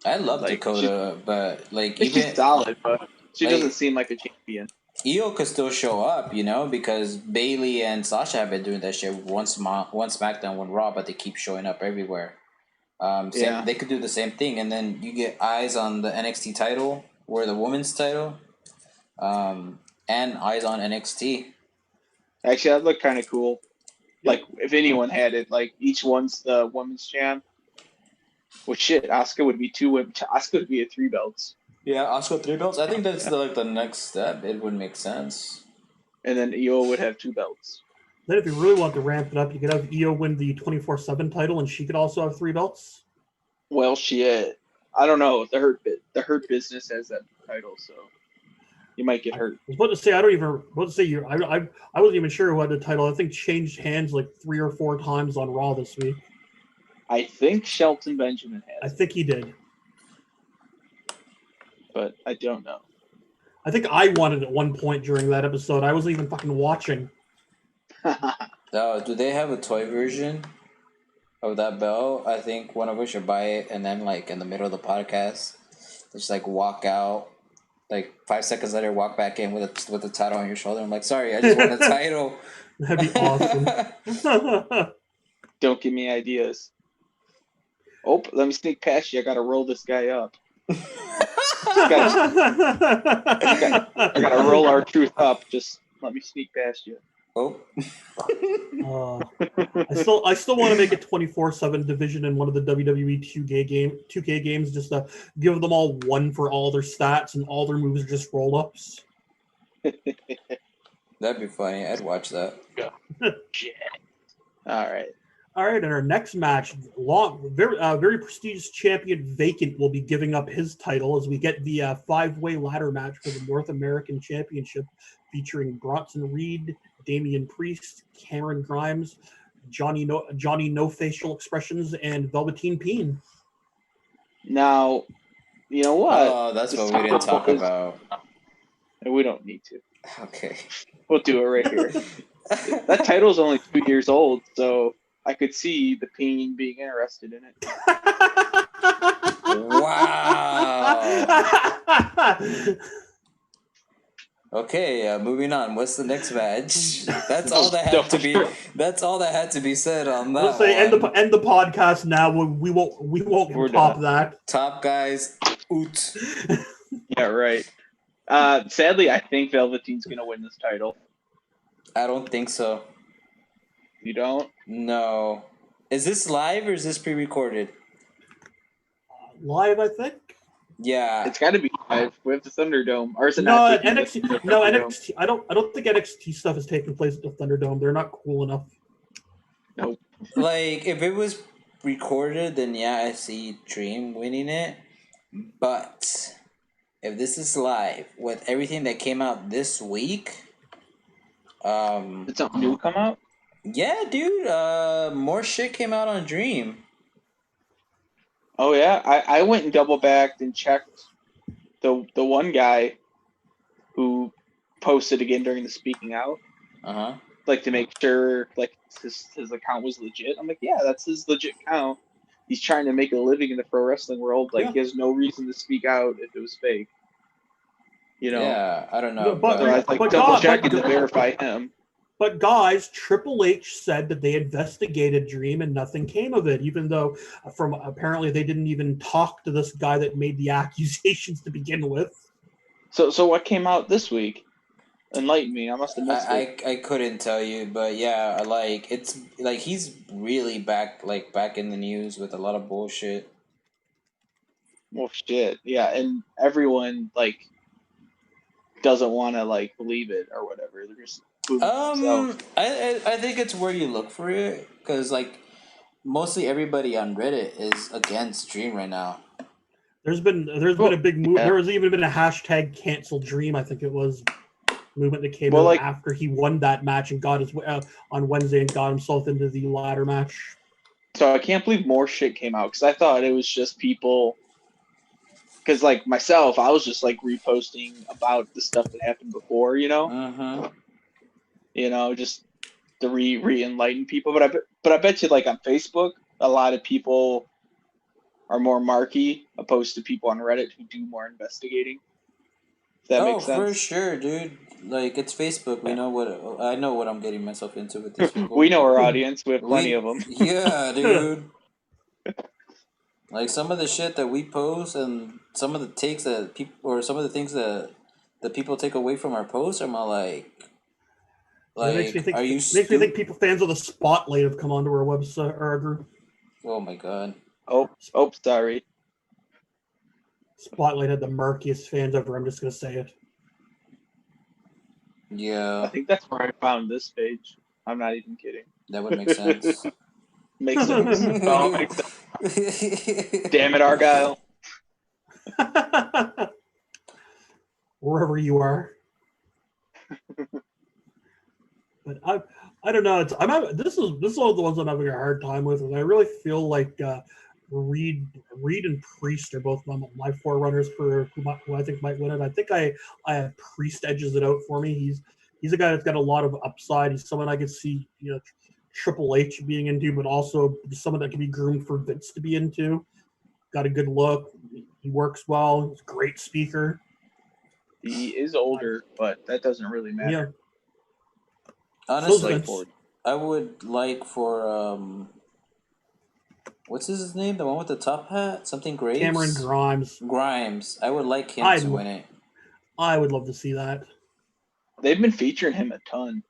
Speaker 2: I love Dakota, but like
Speaker 3: she's solid, but she doesn't seem like a champion.
Speaker 2: Io could still show up, you know, because Bayley and Sasha have been doing that shit one SmackDown, one Raw, but they keep showing up everywhere. They could do the same thing, and then you get eyes on the NXT title or the women's title, and eyes on NXT.
Speaker 3: Actually, that looked kind of cool. Like if anyone had it, like each one's the women's champ. Well, shit, Asuka would be Asuka would be at 3 belts.
Speaker 2: Yeah, Asuka 3 belts. I think that's the next step. It would make sense.
Speaker 3: And then Io would have 2 belts.
Speaker 1: Then if you really want to ramp it up, you could have Io win the 24/7 title, and she could also have 3 belts.
Speaker 3: Well, I don't know. The Hurt Business has that title, so you might get hurt.
Speaker 1: I was about to say I wasn't even sure who had the title. I think changed hands like 3 or 4 times on Raw this week.
Speaker 3: I think Shelton Benjamin has.
Speaker 1: I think he did,
Speaker 3: but I don't know.
Speaker 1: I think I won it at one point during that episode. I wasn't even fucking watching.
Speaker 2: Do they have a toy version of that belt? I think one of us should buy it, and then like in the middle of the podcast, just like walk out. Like 5 seconds later, walk back in with the title on your shoulder. I'm like, sorry, I just won the title.
Speaker 1: That'd be awesome.
Speaker 3: Don't give me ideas. Oh, let me sneak past you. I gotta roll this guy up. I gotta roll our truth up. Just let me sneak past you.
Speaker 2: Oh.
Speaker 1: I still want to make a 24/7 division in one of the WWE 2K games, just to give them all 1 for all their stats and all their moves are just roll ups.
Speaker 2: That'd be funny. I'd watch that.
Speaker 3: Yeah. All right.
Speaker 1: All right, in our next match, very prestigious champion Vacant will be giving up his title as we get the 5-way ladder match for the North American Championship, featuring Bronson Reed, Damian Priest, Cameron Grimes, Johnny No Facial Expressions, and Velveteen Peen.
Speaker 3: Now, you know what?
Speaker 2: Oh, that's what we didn't talk about.
Speaker 3: We don't need to.
Speaker 2: Okay.
Speaker 3: We'll do it right here. That title's only 2 years old, so I could see the Peen being interested in it.
Speaker 2: Wow. Okay, moving on. What's the next match? That's all that had to be. That's all that had to be said on that
Speaker 1: Let's say
Speaker 2: one.
Speaker 1: end the podcast now. We won't
Speaker 3: We're
Speaker 1: top
Speaker 3: done.
Speaker 1: that.
Speaker 2: Top guys, oot.
Speaker 3: Yeah, right. Sadly, I think Velveteen's gonna win this title.
Speaker 2: I don't think so.
Speaker 3: You don't?
Speaker 2: No. Is this live or is this pre-recorded?
Speaker 1: Live, I think.
Speaker 2: Yeah.
Speaker 3: It's got to be live with the Thunderdome, or is it
Speaker 1: No,
Speaker 3: not taking
Speaker 1: NXT.
Speaker 3: place at the
Speaker 1: No,
Speaker 3: Thunderdome?
Speaker 1: NXT. I don't think NXT stuff is taking place at the Thunderdome. They're not cool enough.
Speaker 3: Nope.
Speaker 2: Like, if it was recorded, then yeah, I see Dream winning it. But if this is live with everything that came out this week,
Speaker 3: Did something new come out?
Speaker 2: yeah, dude, more shit came out on Dream.
Speaker 3: Oh yeah, I went and double backed and checked the one guy who posted again during the speaking out,
Speaker 2: Uh-huh.
Speaker 3: like to make sure like his account was legit. I'm like, yeah, that's his legit account. He's trying to make a living in the pro wrestling world. Like he has no reason to speak out if it was fake. You know.
Speaker 2: Yeah, I don't know.
Speaker 1: No, but-
Speaker 3: So I was like
Speaker 1: But
Speaker 3: double
Speaker 1: God,
Speaker 3: checking
Speaker 1: but-
Speaker 3: to verify him.
Speaker 1: But guys, Triple H said that they investigated Dream and nothing came of it, even though from apparently they didn't even talk to this guy that made the accusations to begin with.
Speaker 3: So what came out this week? Enlighten me. I must have missed it.
Speaker 2: I couldn't tell you, but yeah, like it's like he's really back in the news with a lot of bullshit.
Speaker 3: Well, shit. Yeah, and everyone like doesn't want to like believe it or whatever. They're just
Speaker 2: I think it's where you look for it because like mostly everybody on Reddit is against Dream right now.
Speaker 1: There's been a big move. There was even been a hashtag cancel Dream. I think it was movement that came out after he won that match and got his on Wednesday and got himself into the ladder match.
Speaker 3: So I can't believe more shit came out because I thought it was just people. Because like myself, I was just like reposting about the stuff that happened before, you know.
Speaker 2: Mm-hmm.
Speaker 3: You know, just to re-enlighten people. But I bet you like on Facebook, a lot of people are more marky opposed to people on Reddit who do more investigating. If that makes sense.
Speaker 2: Oh, for sure, dude. Like it's Facebook. We know I know what I'm getting myself into with these people.
Speaker 3: We know our audience. We have plenty of them.
Speaker 2: Yeah, dude. Like some of the shit that we post and some of the takes that people or some of the things that people take away from our posts, I'm all like
Speaker 1: it makes me think,
Speaker 2: are you
Speaker 1: makes me think people fans of the Spotlight have come onto our website or our group.
Speaker 2: Oh my god.
Speaker 3: Oh, sorry.
Speaker 1: Spotlight had the murkiest fans ever. I'm just gonna say it.
Speaker 2: Yeah.
Speaker 3: I think that's where I found this page. I'm not even kidding.
Speaker 2: That would make sense.
Speaker 3: Makes sense. Oh, makes sense. Damn it, Argyle.
Speaker 1: Wherever you are. But I don't know. This is one of the ones I'm having a hard time with. And I really feel like Reed and Priest are both my forerunners for who I think might win it. I think I have Priest edges it out for me. He's a guy that's got a lot of upside. He's someone I could see, Triple H being into, but also someone that can be groomed for Vince to be into. Got a good look. He works well. He's a great speaker.
Speaker 3: He is older, but that doesn't really matter.
Speaker 1: Yeah.
Speaker 2: Honestly, I would like for what's his name? The one with the top hat? Something Graves?
Speaker 1: Cameron Grimes.
Speaker 2: Grimes. I would like him to win it.
Speaker 1: I would love to see that.
Speaker 3: They've been featuring him a ton.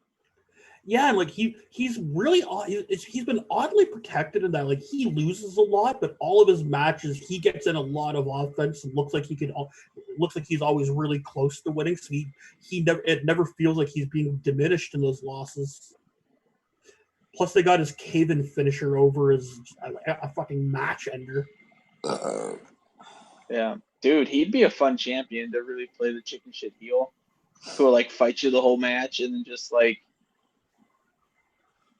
Speaker 1: Yeah, and like he's really he's been oddly protected in that like he loses a lot, but all of his matches he gets in a lot of offense and looks like he's always really close to winning. So it never feels like he's being diminished in those losses. Plus, they got his cave-in finisher over as a fucking match ender.
Speaker 3: Yeah, dude, he'd be a fun champion to really play the chicken shit heel, who will like fight you the whole match and then just like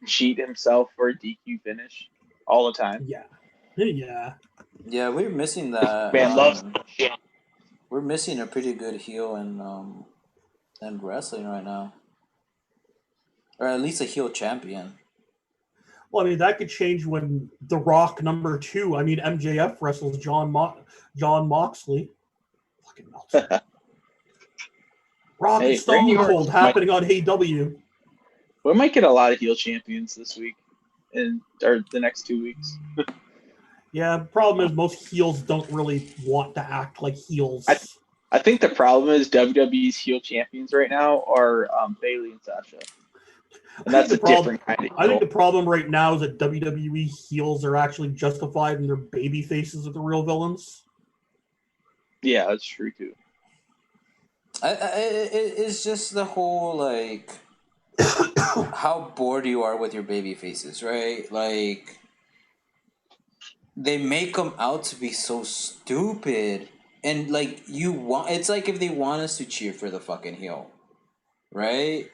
Speaker 3: cheat himself for a DQ finish all the time.
Speaker 1: Yeah.
Speaker 2: Yeah, we're missing that.
Speaker 3: Man loves shit.
Speaker 2: We're missing a pretty good heel in wrestling right now, or at least a heel champion.
Speaker 1: Well, I mean that could change when The Rock #2. I mean MJF wrestles John Moxley. Fucking melts. Rock and
Speaker 3: Hey,
Speaker 1: Stone
Speaker 3: Randy
Speaker 1: Cold
Speaker 3: Orton
Speaker 1: happening on AEW.
Speaker 3: We might get a lot of heel champions this week, or the next 2 weeks.
Speaker 1: Yeah, the problem is most heels don't really want to act like heels.
Speaker 3: I think the problem is WWE's heel champions right now are Bailey and Sasha, and that's a different kind of heel.
Speaker 1: I think the problem right now is that WWE heels are actually justified and their baby faces are the real villains.
Speaker 3: Yeah, that's true too.
Speaker 2: It's just the whole like how bored you are with your baby faces, right? Like they make them out to be so stupid, and like it's like if they want us to cheer for the fucking heel, right?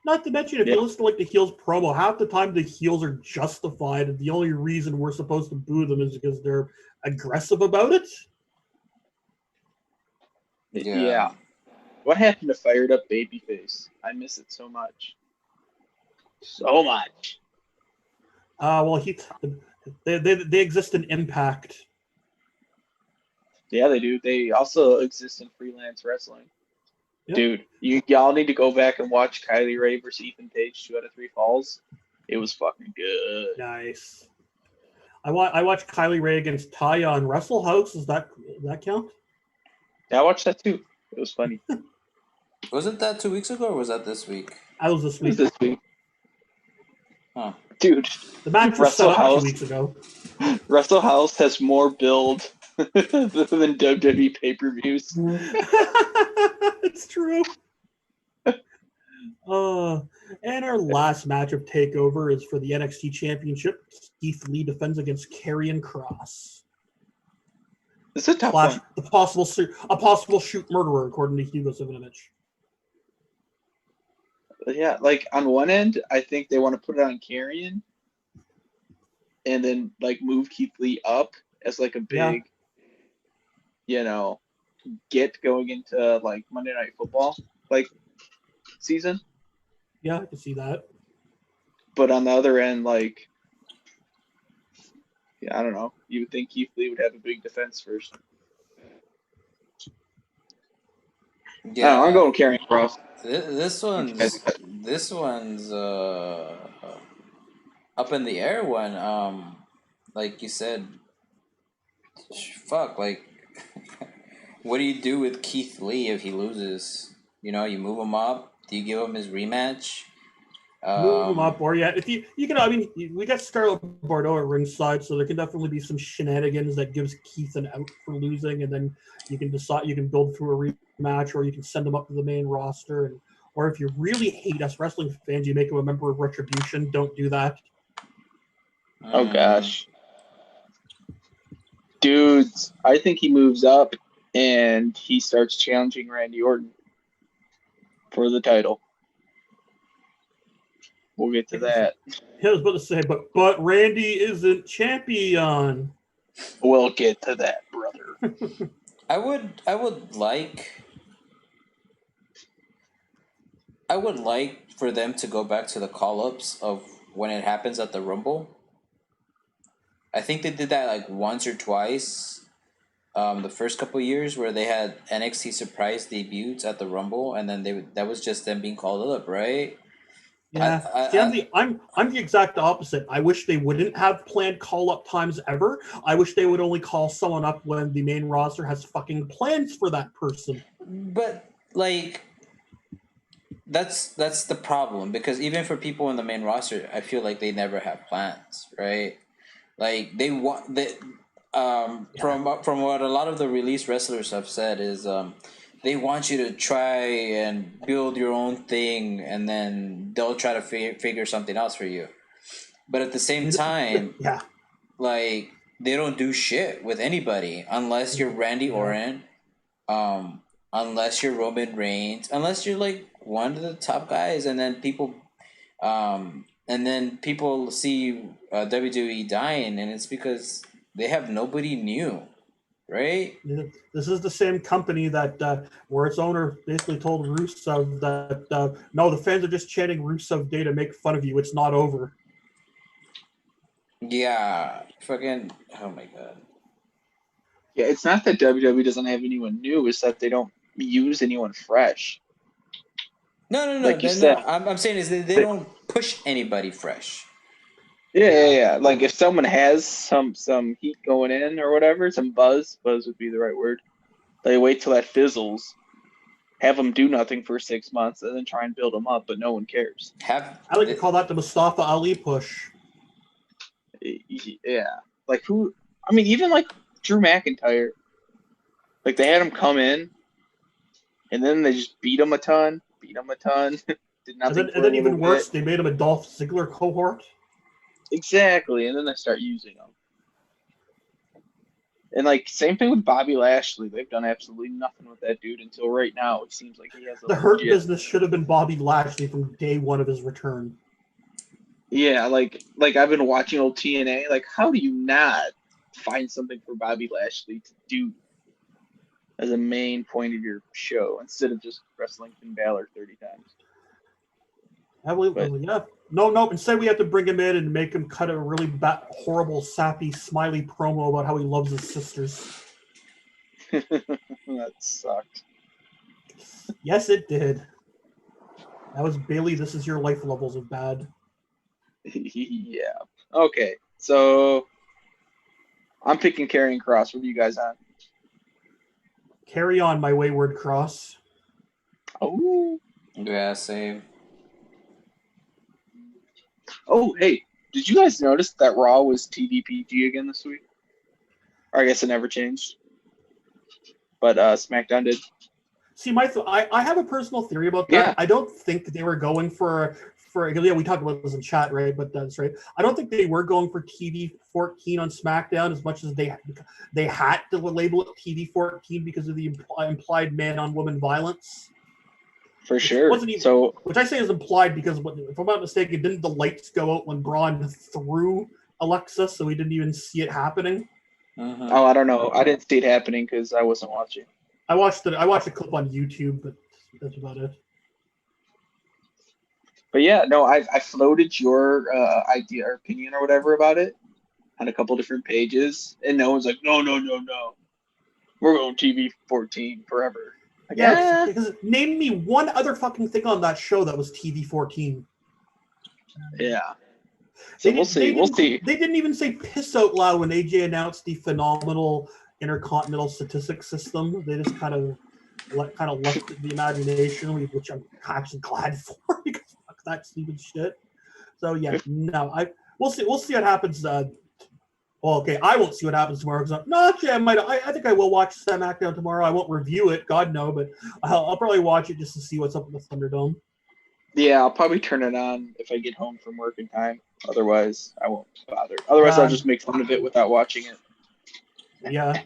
Speaker 1: Not to mention, if you listen to like the heels promo, half the time the heels are justified, and the only reason we're supposed to boo them is because they're aggressive about it.
Speaker 3: Yeah. What happened to Fired Up Babyface? I miss it so much. So much.
Speaker 1: Well, they exist in Impact.
Speaker 3: Yeah, they do. They also exist in freelance wrestling. Yep. Dude, y'all need to go back and watch Kylie Ray versus Ethan Page 2 out of 3 falls. It was fucking good.
Speaker 1: Nice. I watched Kylie Ray against Taya on Wrestle House. Does that count?
Speaker 3: Yeah, I watched that too. It was funny.
Speaker 2: Wasn't that 2 weeks ago, or was that this week?
Speaker 1: That was this week.
Speaker 3: It was this week.
Speaker 2: Huh.
Speaker 3: Dude,
Speaker 1: the match was set up 2 weeks ago.
Speaker 3: Wrestle House has more build than WWE pay-per-views.
Speaker 1: It's true. And our last match of TakeOver is for the NXT Championship. Keith Lee defends against Karrion Kross.
Speaker 3: It's a tough one.
Speaker 1: A possible shoot murderer, according to Hugo Savinovich.
Speaker 3: Yeah, like on one end, I think they want to put it on Karrion, and then like move Keith Lee up as like a big, get going into like Monday Night Football like season.
Speaker 1: Yeah, I can see that.
Speaker 3: But on the other end, like, I don't know. You would think Keith Lee would have a big defense first.
Speaker 2: Yeah,
Speaker 3: I'm going Karrion Kross.
Speaker 2: This one's up in the air one. Like you said, fuck. Like, what do you do with Keith Lee if he loses? You move him up. Do you give him his rematch?
Speaker 1: Move him up, or if you can. I mean, we got Scarlett Bordeaux at ringside, so there can definitely be some shenanigans that gives Keith an out for losing, and then you can decide you can build through a rematch, or you can send him up to the main roster, or if you really hate us wrestling fans, you make him a member of Retribution. Don't do that.
Speaker 3: Oh gosh, dudes! I think he moves up and he starts challenging Randy Orton for the title. We'll get to that.
Speaker 1: I was about to say, but Randy isn't champion.
Speaker 3: We'll get to that, brother.
Speaker 2: I would like for them to go back to the call-ups of when it happens at the Rumble. I think they did that like once or twice. The first couple of years where they had NXT surprise debuts at the Rumble, and then that was just them being called up, right?
Speaker 1: Yeah, I'm the exact opposite. I wish they wouldn't have planned call-up times ever. I wish they would only call someone up when the main roster has fucking plans for that person.
Speaker 2: But like, that's the problem, because even for people in the main roster, I feel like they never have plans, right? Like they want that. From what a lot of the release wrestlers have said is they want you to try and build your own thing, and then they'll try to figure something else for you. But at the same time, like they don't do shit with anybody unless you're Randy Orton, unless you're Roman Reigns, unless you're like one of the top guys, and then people see WWE dying, and it's because they have nobody new, right?
Speaker 1: This is the same company that where its owner basically told Rusev that no, the fans are just chanting Rusev Day to make fun of you. It's not over.
Speaker 2: Yeah, fucking. Oh my god.
Speaker 3: Yeah, it's not that WWE doesn't have anyone new; it's that they don't use anyone fresh.
Speaker 2: No.
Speaker 3: Like you
Speaker 2: They're
Speaker 3: said.
Speaker 2: not. I'm saying is they don't push anybody fresh.
Speaker 3: Yeah. Like if someone has some heat going in or whatever, some buzz would be the right word. They wait till that fizzles, have them do nothing for 6 months, and then try and build them up, but no one cares.
Speaker 2: Have
Speaker 1: I like to call that the Mustafa Ali push.
Speaker 3: Yeah, like who? I mean, even like Drew McIntyre, like they had him come in, and then they just beat him a ton, did nothing for
Speaker 1: And
Speaker 3: a
Speaker 1: then
Speaker 3: little
Speaker 1: even worse,
Speaker 3: bit.
Speaker 1: they made him a Dolph Ziggler cohort.
Speaker 3: Exactly, and then they start using him. And like same thing with Bobby Lashley. They've done absolutely nothing with that dude until right now. It seems like he has a
Speaker 1: The Hurt
Speaker 3: legit.
Speaker 1: Business should have been Bobby Lashley from day one of his return.
Speaker 3: Yeah, like I've been watching old TNA. Like, how do you not find something for Bobby Lashley to do as a main point of your show instead of just wrestling Finn Balor 30 times?
Speaker 1: Yeah. No. Instead, we have to bring him in and make him cut a really horrible, sappy, smiley promo about how he loves his sisters.
Speaker 3: That sucked.
Speaker 1: Yes, it did. That was Bailey. This is your life levels of bad.
Speaker 3: Yeah. Okay. So I'm picking Karrion Kross. What are you guys on?
Speaker 1: Carry on, my wayward cross.
Speaker 3: Oh.
Speaker 2: Yeah, same.
Speaker 3: Oh, hey. Did you guys notice that Raw was TVPG again this week? Or I guess it never changed. But SmackDown did.
Speaker 1: See, I have a personal theory about that.
Speaker 3: Yeah.
Speaker 1: I don't think they were going for we talked about this in chat, right? But that's right. I don't think they were going for TV 14 on SmackDown as much as they had to label it TV 14 because of the implied man on woman violence.
Speaker 3: For sure.
Speaker 1: Which I say is implied because if I'm not mistaken, didn't the lights go out when Braun threw Alexa, so we didn't even see it happening?
Speaker 2: Mm-hmm.
Speaker 3: Oh, I don't know. I didn't see it happening because I wasn't watching.
Speaker 1: I watched a clip on YouTube, but that's about it.
Speaker 3: But yeah, no, I floated your idea or opinion or whatever about it on a couple different pages, and no one's like, no, we're going TV 14 forever. Like,
Speaker 1: yeah, because name me one other fucking thing on that show that was TV 14.
Speaker 3: Yeah. So we'll see.
Speaker 1: They didn't even say piss out loud when AJ announced the phenomenal intercontinental statistics system. They just kind of left the imagination, which I'm actually glad for because fuck that stupid shit. So yeah, no, we'll see what happens. I won't see what happens tomorrow because actually I think I will watch SmackDown tomorrow. I won't review it, God no, but I'll probably watch it just to see what's up in the Thunderdome.
Speaker 3: Yeah, I'll probably turn it on if I get home from work in time. Otherwise, I won't bother. Otherwise, I'll just make fun of it without watching it.
Speaker 1: Yeah.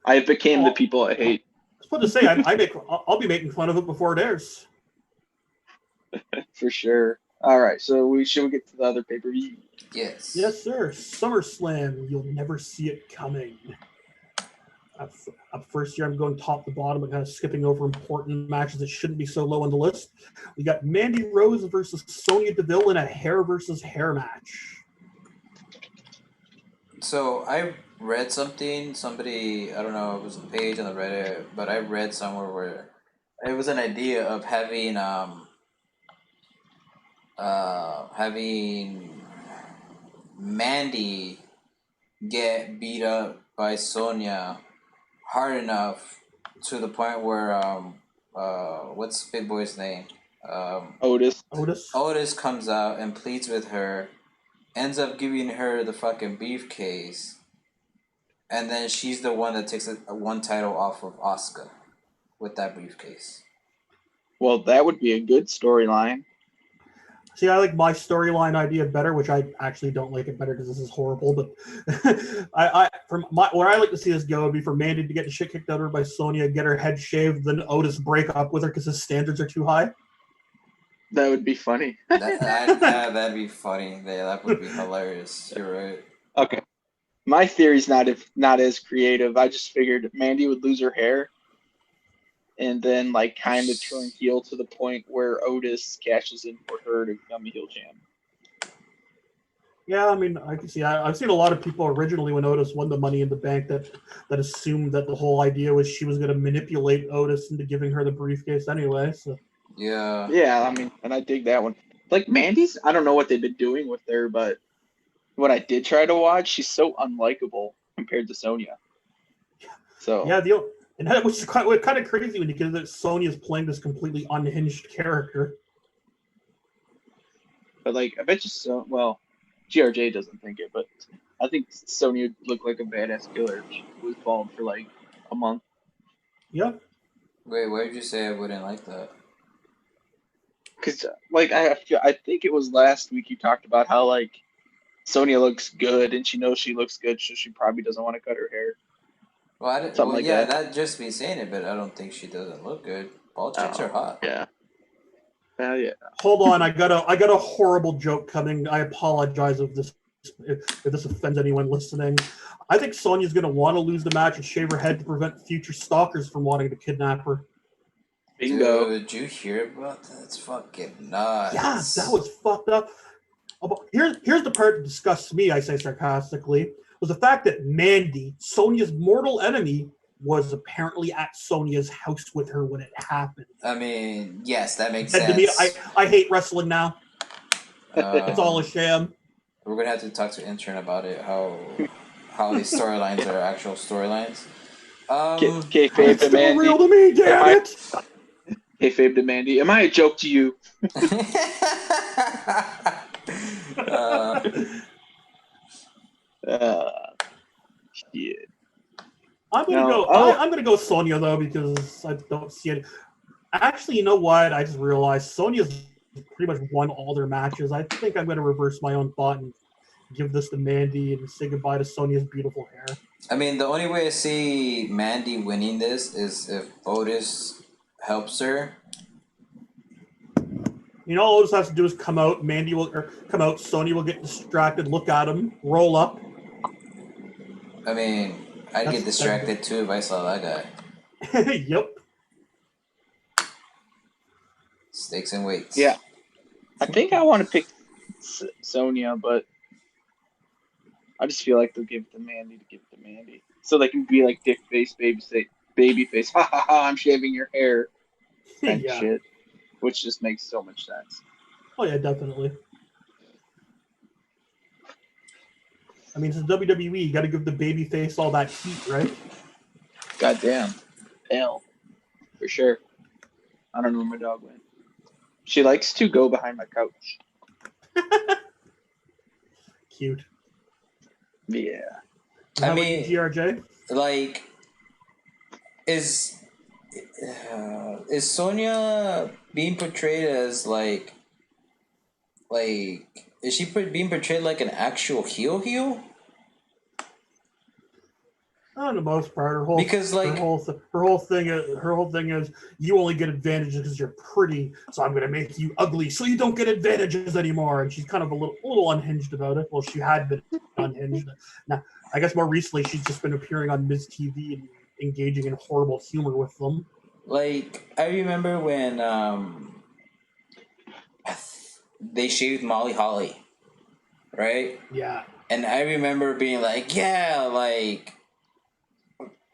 Speaker 3: I became the people I hate.
Speaker 1: I was about to say, I'll be making fun of it before it airs.
Speaker 3: For sure. All right, so should we get to the other pay-per-view?
Speaker 2: Yes.
Speaker 1: Yes, sir. SummerSlam. You'll never see it coming. Up first here, I'm going top to bottom and kind of skipping over important matches that shouldn't be so low on the list. We got Mandy Rose versus Sonya Deville in a hair versus hair match.
Speaker 2: So I read somebody, I don't know, it was a page on the Reddit, but I read somewhere where it was an idea of having Mandy get beat up by Sonya hard enough to the point where what's Big Boy's name?
Speaker 3: Otis
Speaker 2: comes out and pleads with her, ends up giving her the fucking briefcase, and then she's the one that takes one title off of Asuka with that briefcase.
Speaker 3: Well, that would be a good storyline.
Speaker 1: See, I like my storyline idea better, which I actually don't like it better because this is horrible. But where I like to see this go would be for Mandy to get the shit kicked out of her by Sonya, get her head shaved, then Otis break up with her because his standards are too high.
Speaker 3: That would be funny.
Speaker 2: That'd be funny. Yeah, that would be hilarious. You're right.
Speaker 3: Okay. My theory's not as creative. I just figured Mandy would lose her hair and then like kind of turn heel to the point where Otis cashes in for her to become a heel champ.
Speaker 1: Yeah, I mean, I can see. I've seen a lot of people originally when Otis won the Money in the Bank that assumed that the whole idea was she was going to manipulate Otis into giving her the briefcase anyway. So
Speaker 2: Yeah.
Speaker 3: Yeah, I mean, and I dig that one. Like Mandy's, I don't know what they've been doing with her, but what I did try to watch, she's so unlikable compared to Sonya. So
Speaker 1: Yeah, and that was kind of crazy when you get that Sonya's playing this completely unhinged character.
Speaker 3: but like, I bet you well, GRJ doesn't think it, but I think Sonya would look like a badass killer if she was bald for like a month.
Speaker 1: Yep.
Speaker 2: Wait, why did you say I wouldn't like that?
Speaker 3: Because like I think it was last week you talked about how like Sonya looks good and she knows she looks good, so she probably doesn't want to cut her hair.
Speaker 2: Well, I didn't,
Speaker 3: Something
Speaker 2: well,
Speaker 3: like
Speaker 2: yeah,
Speaker 3: that.
Speaker 2: that just me saying it, but I don't think she doesn't look good. Bald chicks are
Speaker 3: Oh,
Speaker 2: hot.
Speaker 3: yeah. Yeah.
Speaker 1: Hold on, I got a horrible joke coming. I apologize if this offends anyone listening. I think Sonya's gonna want to lose the match and shave her head to prevent future stalkers from wanting to kidnap her.
Speaker 3: Bingo.
Speaker 2: Dude, did you hear about that? That's fucking
Speaker 1: Yeah,
Speaker 2: nuts.
Speaker 1: that was fucked up. Here's the part that disgusts me, I say sarcastically, was the fact that Mandy, Sonya's mortal enemy, was apparently at Sonya's house with her when it happened.
Speaker 2: I mean, yes, that makes
Speaker 1: And to me,
Speaker 2: sense.
Speaker 1: I hate wrestling now. It's all a sham.
Speaker 2: We're gonna have to talk to intern about it. How these storylines are actual storylines.
Speaker 3: Kayfabe
Speaker 1: It's
Speaker 3: to
Speaker 1: still
Speaker 3: Mandy.
Speaker 1: real to me, damn it!
Speaker 3: Kayfabe to Mandy. Am I a joke to you? Shit.
Speaker 1: I'm gonna
Speaker 3: No.
Speaker 1: go.
Speaker 3: Oh,
Speaker 1: I'm gonna go Sonya though because I don't see it. Actually, you know what? I just realized Sonya's pretty much won all their matches. I think I'm gonna reverse my own thought and give this to Mandy and say goodbye to Sonya's beautiful hair.
Speaker 2: I mean, the only way I see Mandy winning this is if Otis helps her.
Speaker 1: You know, all Otis has to do is come out. Mandy will come out. Sonya will get distracted, look at him, roll up.
Speaker 2: I mean, I'd get distracted too if I saw that guy.
Speaker 1: Yep.
Speaker 2: Stakes and weights.
Speaker 3: yeah. I think I want to pick Sonya, but I just feel like they'll give it to Mandy to give it to Mandy, so they can be like dick face, baby face. Ha ha ha! I'm shaving your hair. Kind of shit, which just makes so much sense.
Speaker 1: Oh yeah, definitely. I mean, it's WWE. You got to give the baby face all that heat, right?
Speaker 3: Goddamn. Hell. For sure. I don't know where my dog went. She likes to go behind my couch.
Speaker 1: Cute.
Speaker 3: Yeah.
Speaker 1: How about you, GRJ?
Speaker 2: Like, is Sonya being portrayed as like is she being portrayed like an actual heel?
Speaker 1: On the most part, her whole thing is you only get advantages because you're pretty, so I'm gonna make you ugly so you don't get advantages anymore. And she's kind of a little unhinged about it. Well, she had been unhinged. Now, I guess more recently she's just been appearing on Miz TV and engaging in horrible humor with them.
Speaker 2: Like, I remember when they shaved Molly Holly, right?
Speaker 1: Yeah.
Speaker 2: And I remember being like, yeah, like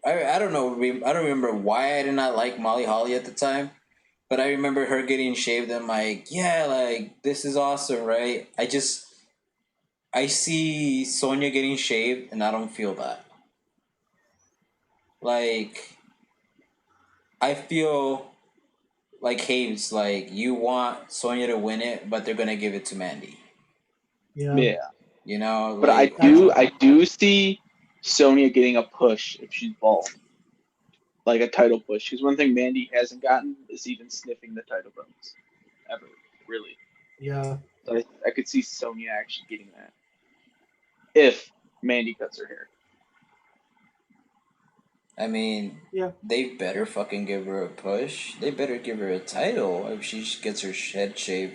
Speaker 2: I don't know. I don't remember why I did not like Molly Holly at the time, but I remember her getting shaved. And I'm like, yeah, like this is awesome, right? I see Sonya getting shaved, and I don't feel that. Like, I feel like Haves, like you want Sonya to win it, but they're gonna give it to Mandy.
Speaker 3: Yeah.
Speaker 2: You know,
Speaker 3: but
Speaker 2: like,
Speaker 3: I do see Sonya getting a push if she's bald. Like a title push. Because one thing Mandy hasn't gotten is even sniffing the title belts. Ever. Really.
Speaker 1: Yeah.
Speaker 3: So I could see Sonya actually getting that. If Mandy cuts her hair.
Speaker 2: I mean,
Speaker 1: yeah,
Speaker 2: they better fucking give her a push. They better give her a title if she gets her head shaved.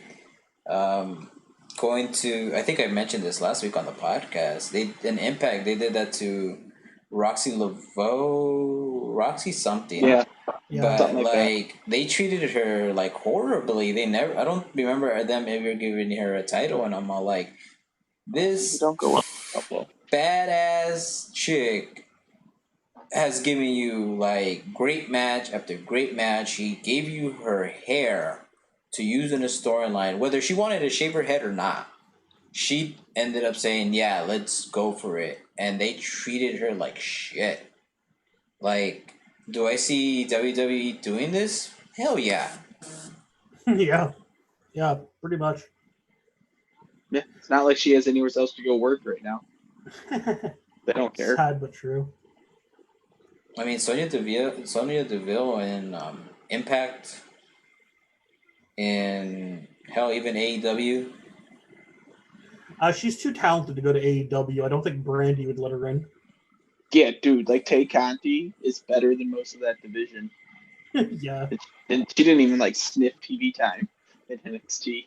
Speaker 2: Going to, I think I mentioned this last week on the podcast. In Impact, they did that to Roxy something.
Speaker 3: Yeah.
Speaker 2: But
Speaker 3: something like
Speaker 2: they treated her like horribly. I don't remember them ever giving her a title, and I'm all like, this
Speaker 3: don't go well.
Speaker 2: badass chick has given you like great match after great match. She gave you her hair to use in a storyline, whether she wanted to shave her head or not. She ended up saying, "Yeah, let's go for it," and they treated her like shit. Like, do I see WWE doing this? Hell yeah.
Speaker 1: Yeah, pretty much.
Speaker 3: Yeah, it's not like she has anywhere else to go work right now. They don't care.
Speaker 1: Sad but true.
Speaker 2: I mean, Sonya Deville, and Impact, and hell, even AEW.
Speaker 1: She's too talented to go to AEW. I don't think Brandy would let her in.
Speaker 3: Yeah, dude, like Tay Conti is better than most of that division.
Speaker 1: Yeah.
Speaker 3: And she didn't even like sniff TV time in NXT.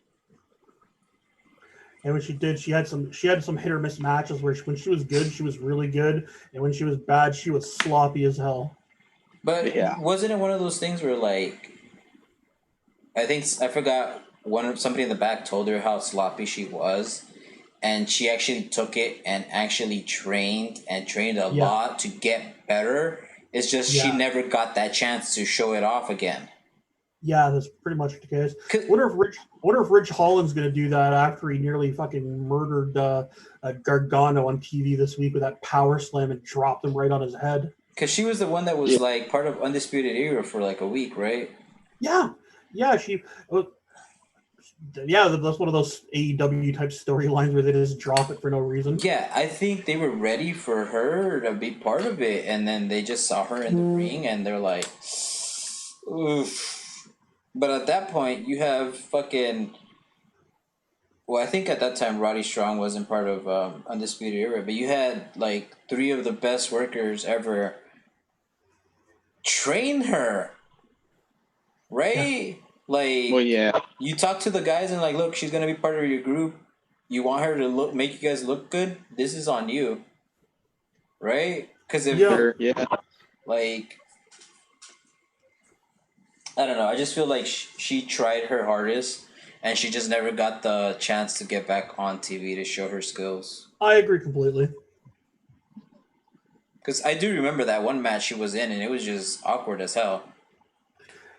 Speaker 1: And when she did, she had some hit or miss matches where when she was good, she was really good, and when she was bad, she was sloppy as hell.
Speaker 2: But
Speaker 3: Yeah.
Speaker 2: wasn't it one of those things where, like, I forgot somebody in the back told her how sloppy she was, and she actually took it and actually trained a lot to get better. It's just she never got that chance to show it off again.
Speaker 1: Yeah, that's pretty much the case. Wonder if Rich Holland's going to do that after he nearly fucking murdered Gargano on TV this week with that power slam and dropped him right on his head.
Speaker 2: Because she was the one that was like part of Undisputed Era for like a week, right?
Speaker 1: Yeah, she. Yeah, that's one of those AEW type storylines where they just drop it for no reason.
Speaker 2: Yeah, I think they were ready for her to be part of it, and then they just saw her in the ring, and they're like, oof. But at that point, you have fucking... Well, I think at that time, Roddy Strong wasn't part of Undisputed Era, but you had like 3 of the best workers ever train her, right?
Speaker 1: Yeah.
Speaker 2: Like,
Speaker 3: well, yeah.
Speaker 2: You talk to the guys and like, look, she's gonna be part of your group. You want her to make you guys look good. This is on you, right? Because if like, I don't know, I just feel like she tried her hardest, and she just never got the chance to get back on TV to show her skills.
Speaker 1: I agree completely.
Speaker 2: Because I do remember that one match she was in, and it was just awkward as hell.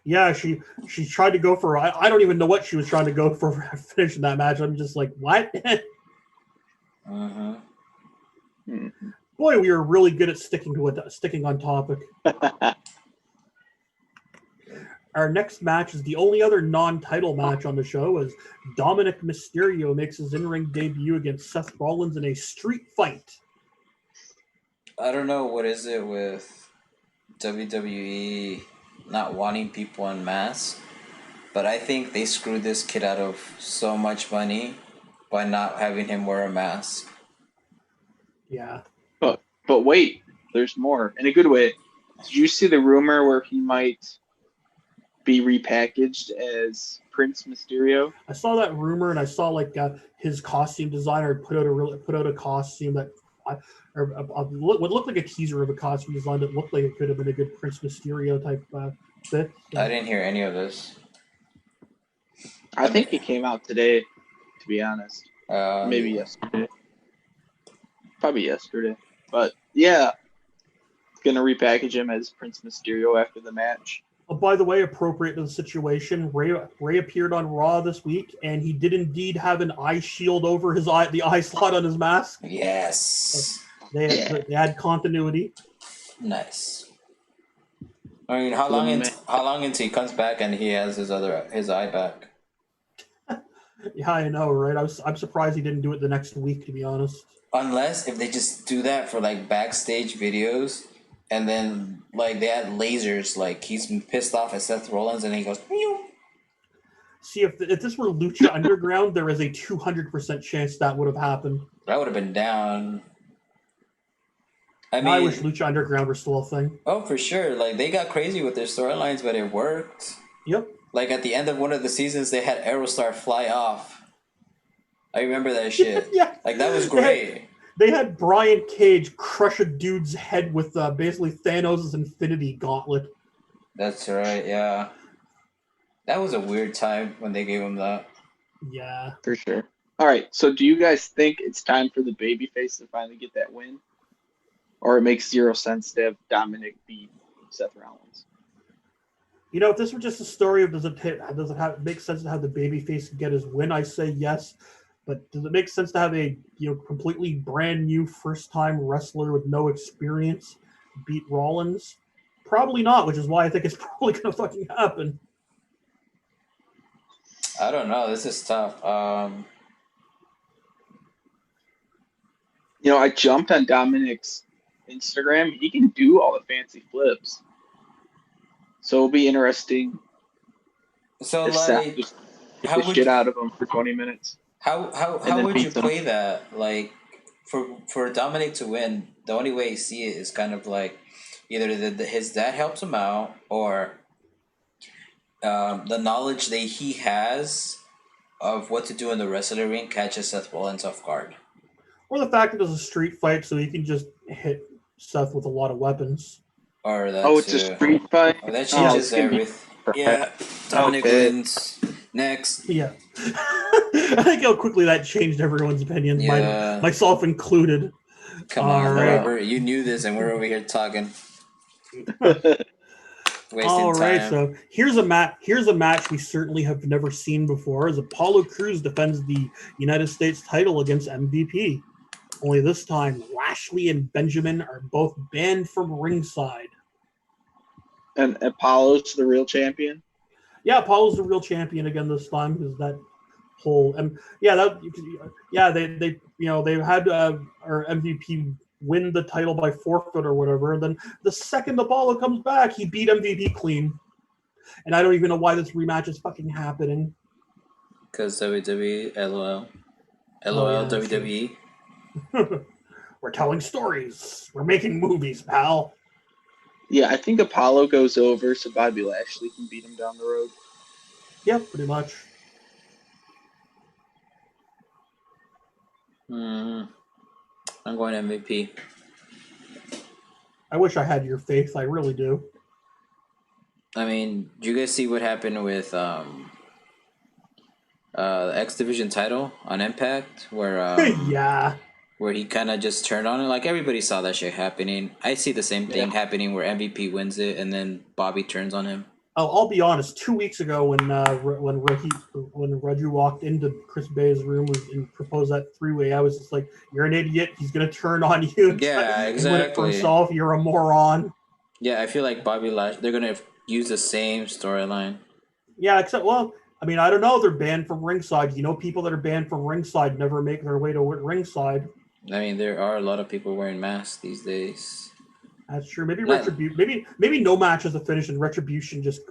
Speaker 1: Yeah, she tried to go for. I don't even know what she was trying to go for finishing that match. I'm just like, what? Boy, we are really good at sticking on topic. Our next match is the only other non-title match on the show, as Dominic Mysterio makes his in-ring debut against Seth Rollins in a street fight.
Speaker 2: I don't know what is it with WWE not wanting people en masse, but I think they screwed this kid out of so much money by not having him wear a mask.
Speaker 1: Yeah.
Speaker 3: But wait, there's more. In a good way. Did you see the rumor where he might be repackaged as Prince Mysterio?
Speaker 1: I saw that rumor, and I saw like his costume designer put out a costume that would look like a teaser of a costume design that looked like it could have been a good Prince Mysterio type fit.
Speaker 2: I didn't hear any of this.
Speaker 3: I think it came out today, to be honest. Maybe yesterday. Probably yesterday. But yeah, gonna repackage him as Prince Mysterio after the match.
Speaker 1: By the way, appropriate to the situation, Ray appeared on Raw this week, and he did indeed have an eye shield over his eye, the eye slot on his mask.
Speaker 2: Yes.
Speaker 1: They had continuity.
Speaker 2: Nice. I mean, how long until he comes back and he has his eye back?
Speaker 1: Yeah, I know, right? I'm surprised he didn't do it the next week, to be honest.
Speaker 2: Unless if they just do that for like backstage videos, and then like they had lasers, like he's pissed off at Seth Rollins, and he goes, meow.
Speaker 1: See, if this were Lucha Underground, there is a 200% chance that would have happened.
Speaker 2: I would have been down.
Speaker 1: I wish Lucha Underground were still a thing.
Speaker 2: Oh, for sure. Like, they got crazy with their storylines, but it worked.
Speaker 1: Yep.
Speaker 2: Like, at the end of one of the seasons, they had Aerostar fly off. I remember that shit.
Speaker 1: Yeah.
Speaker 2: Like, that was great.
Speaker 1: They had Brian Cage crush a dude's head with basically Thanos' Infinity Gauntlet.
Speaker 2: That's right, yeah. That was a weird time when they gave him that.
Speaker 1: Yeah.
Speaker 3: For sure. All right, so do you guys think it's time for the babyface to finally get that win? Or it makes zero sense to have Dominic beat Seth Rollins?
Speaker 1: If this were just a story of does it make sense to have the babyface get his win? I say yes. But does it make sense to have a completely brand new first time wrestler with no experience beat Rollins? Probably not, which is why I think it's probably gonna fucking happen.
Speaker 2: I don't know. This is tough.
Speaker 3: I jumped on Dominic's Instagram. He can do all the fancy flips. So it'll be interesting
Speaker 2: So
Speaker 3: if
Speaker 2: like,
Speaker 3: Seth just get the shit out of him for 20 minutes.
Speaker 2: How would you play that? Like, for Dominic to win, the only way you see it is kind of like either his dad helps him out, or the knowledge that he has of what to do in the rest of the ring catches Seth Rollins off guard.
Speaker 1: Or the fact that it's a street fight, so he can just hit Seth with a lot of weapons.
Speaker 2: Or that
Speaker 3: it's a street fight?
Speaker 2: Oh, that changes everything. Yeah, Dominic wins. Next.
Speaker 1: Yeah. I think how quickly that changed everyone's opinions, myself included.
Speaker 2: Come on, Robert. You knew this, and we're over here talking.
Speaker 1: All right, so here's a match we certainly have never seen before, as Apollo Crews defends the United States title against MVP. Only this time, Lashley and Benjamin are both banned from ringside.
Speaker 3: And Apollo's the real champion?
Speaker 1: Yeah, Apollo's the real champion again this time, because that whole they had our MVP win the title by forfeit or whatever, and then the second Apollo comes back, he beat MVP clean. And I don't even know why this rematch is fucking happening.
Speaker 2: Because WWE, LOL. LOL, WWE.
Speaker 1: We're telling stories. We're making movies, pal.
Speaker 3: Yeah, I think Apollo goes over so Bobby Lashley can beat him down the road.
Speaker 1: Yeah, pretty much.
Speaker 2: I'm going MVP.
Speaker 1: I wish I had your faith. I really do.
Speaker 2: I mean, do you guys see what happened with the X Division title on Impact, where where he kind of just turned on it? Like, everybody saw that shit happening. I see the same thing happening where MVP wins it and then Bobby turns on him.
Speaker 1: I'll be honest. 2 weeks ago, when Reggie walked into Chris Bay's room and proposed that three-way, I was just like, "You're an idiot. He's gonna turn on you.
Speaker 2: Yeah, exactly.
Speaker 1: Win it for himself. You're a moron."
Speaker 2: Yeah, I feel like Bobby Lashley, they're gonna use the same storyline.
Speaker 1: Yeah, except, well, I mean, I don't know. They're banned from ringside. People that are banned from ringside never make their way to ringside.
Speaker 2: I mean, there are a lot of people wearing masks these days.
Speaker 1: That's true. Maybe maybe no match is a finish and Retribution just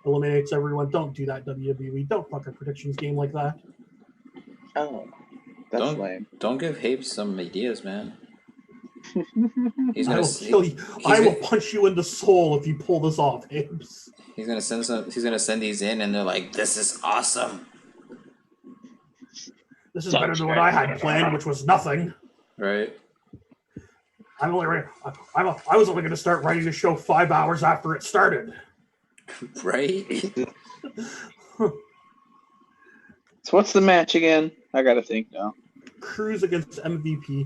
Speaker 1: eliminates everyone. Don't do that, WWE. Don't fuck a predictions game like that.
Speaker 3: Oh, that's lame.
Speaker 2: Don't give Habe some ideas, man.
Speaker 1: I will kill you. I will punch you in the soul if you pull this off, Habes.
Speaker 2: He's gonna send these in, and they're like, "This is awesome.
Speaker 1: This is better than what I had planned, which was nothing."
Speaker 2: Right.
Speaker 1: I was only going to start writing the show 5 hours after it started.
Speaker 2: Right.
Speaker 3: So what's the match again? I gotta think now.
Speaker 1: Crews against MVP.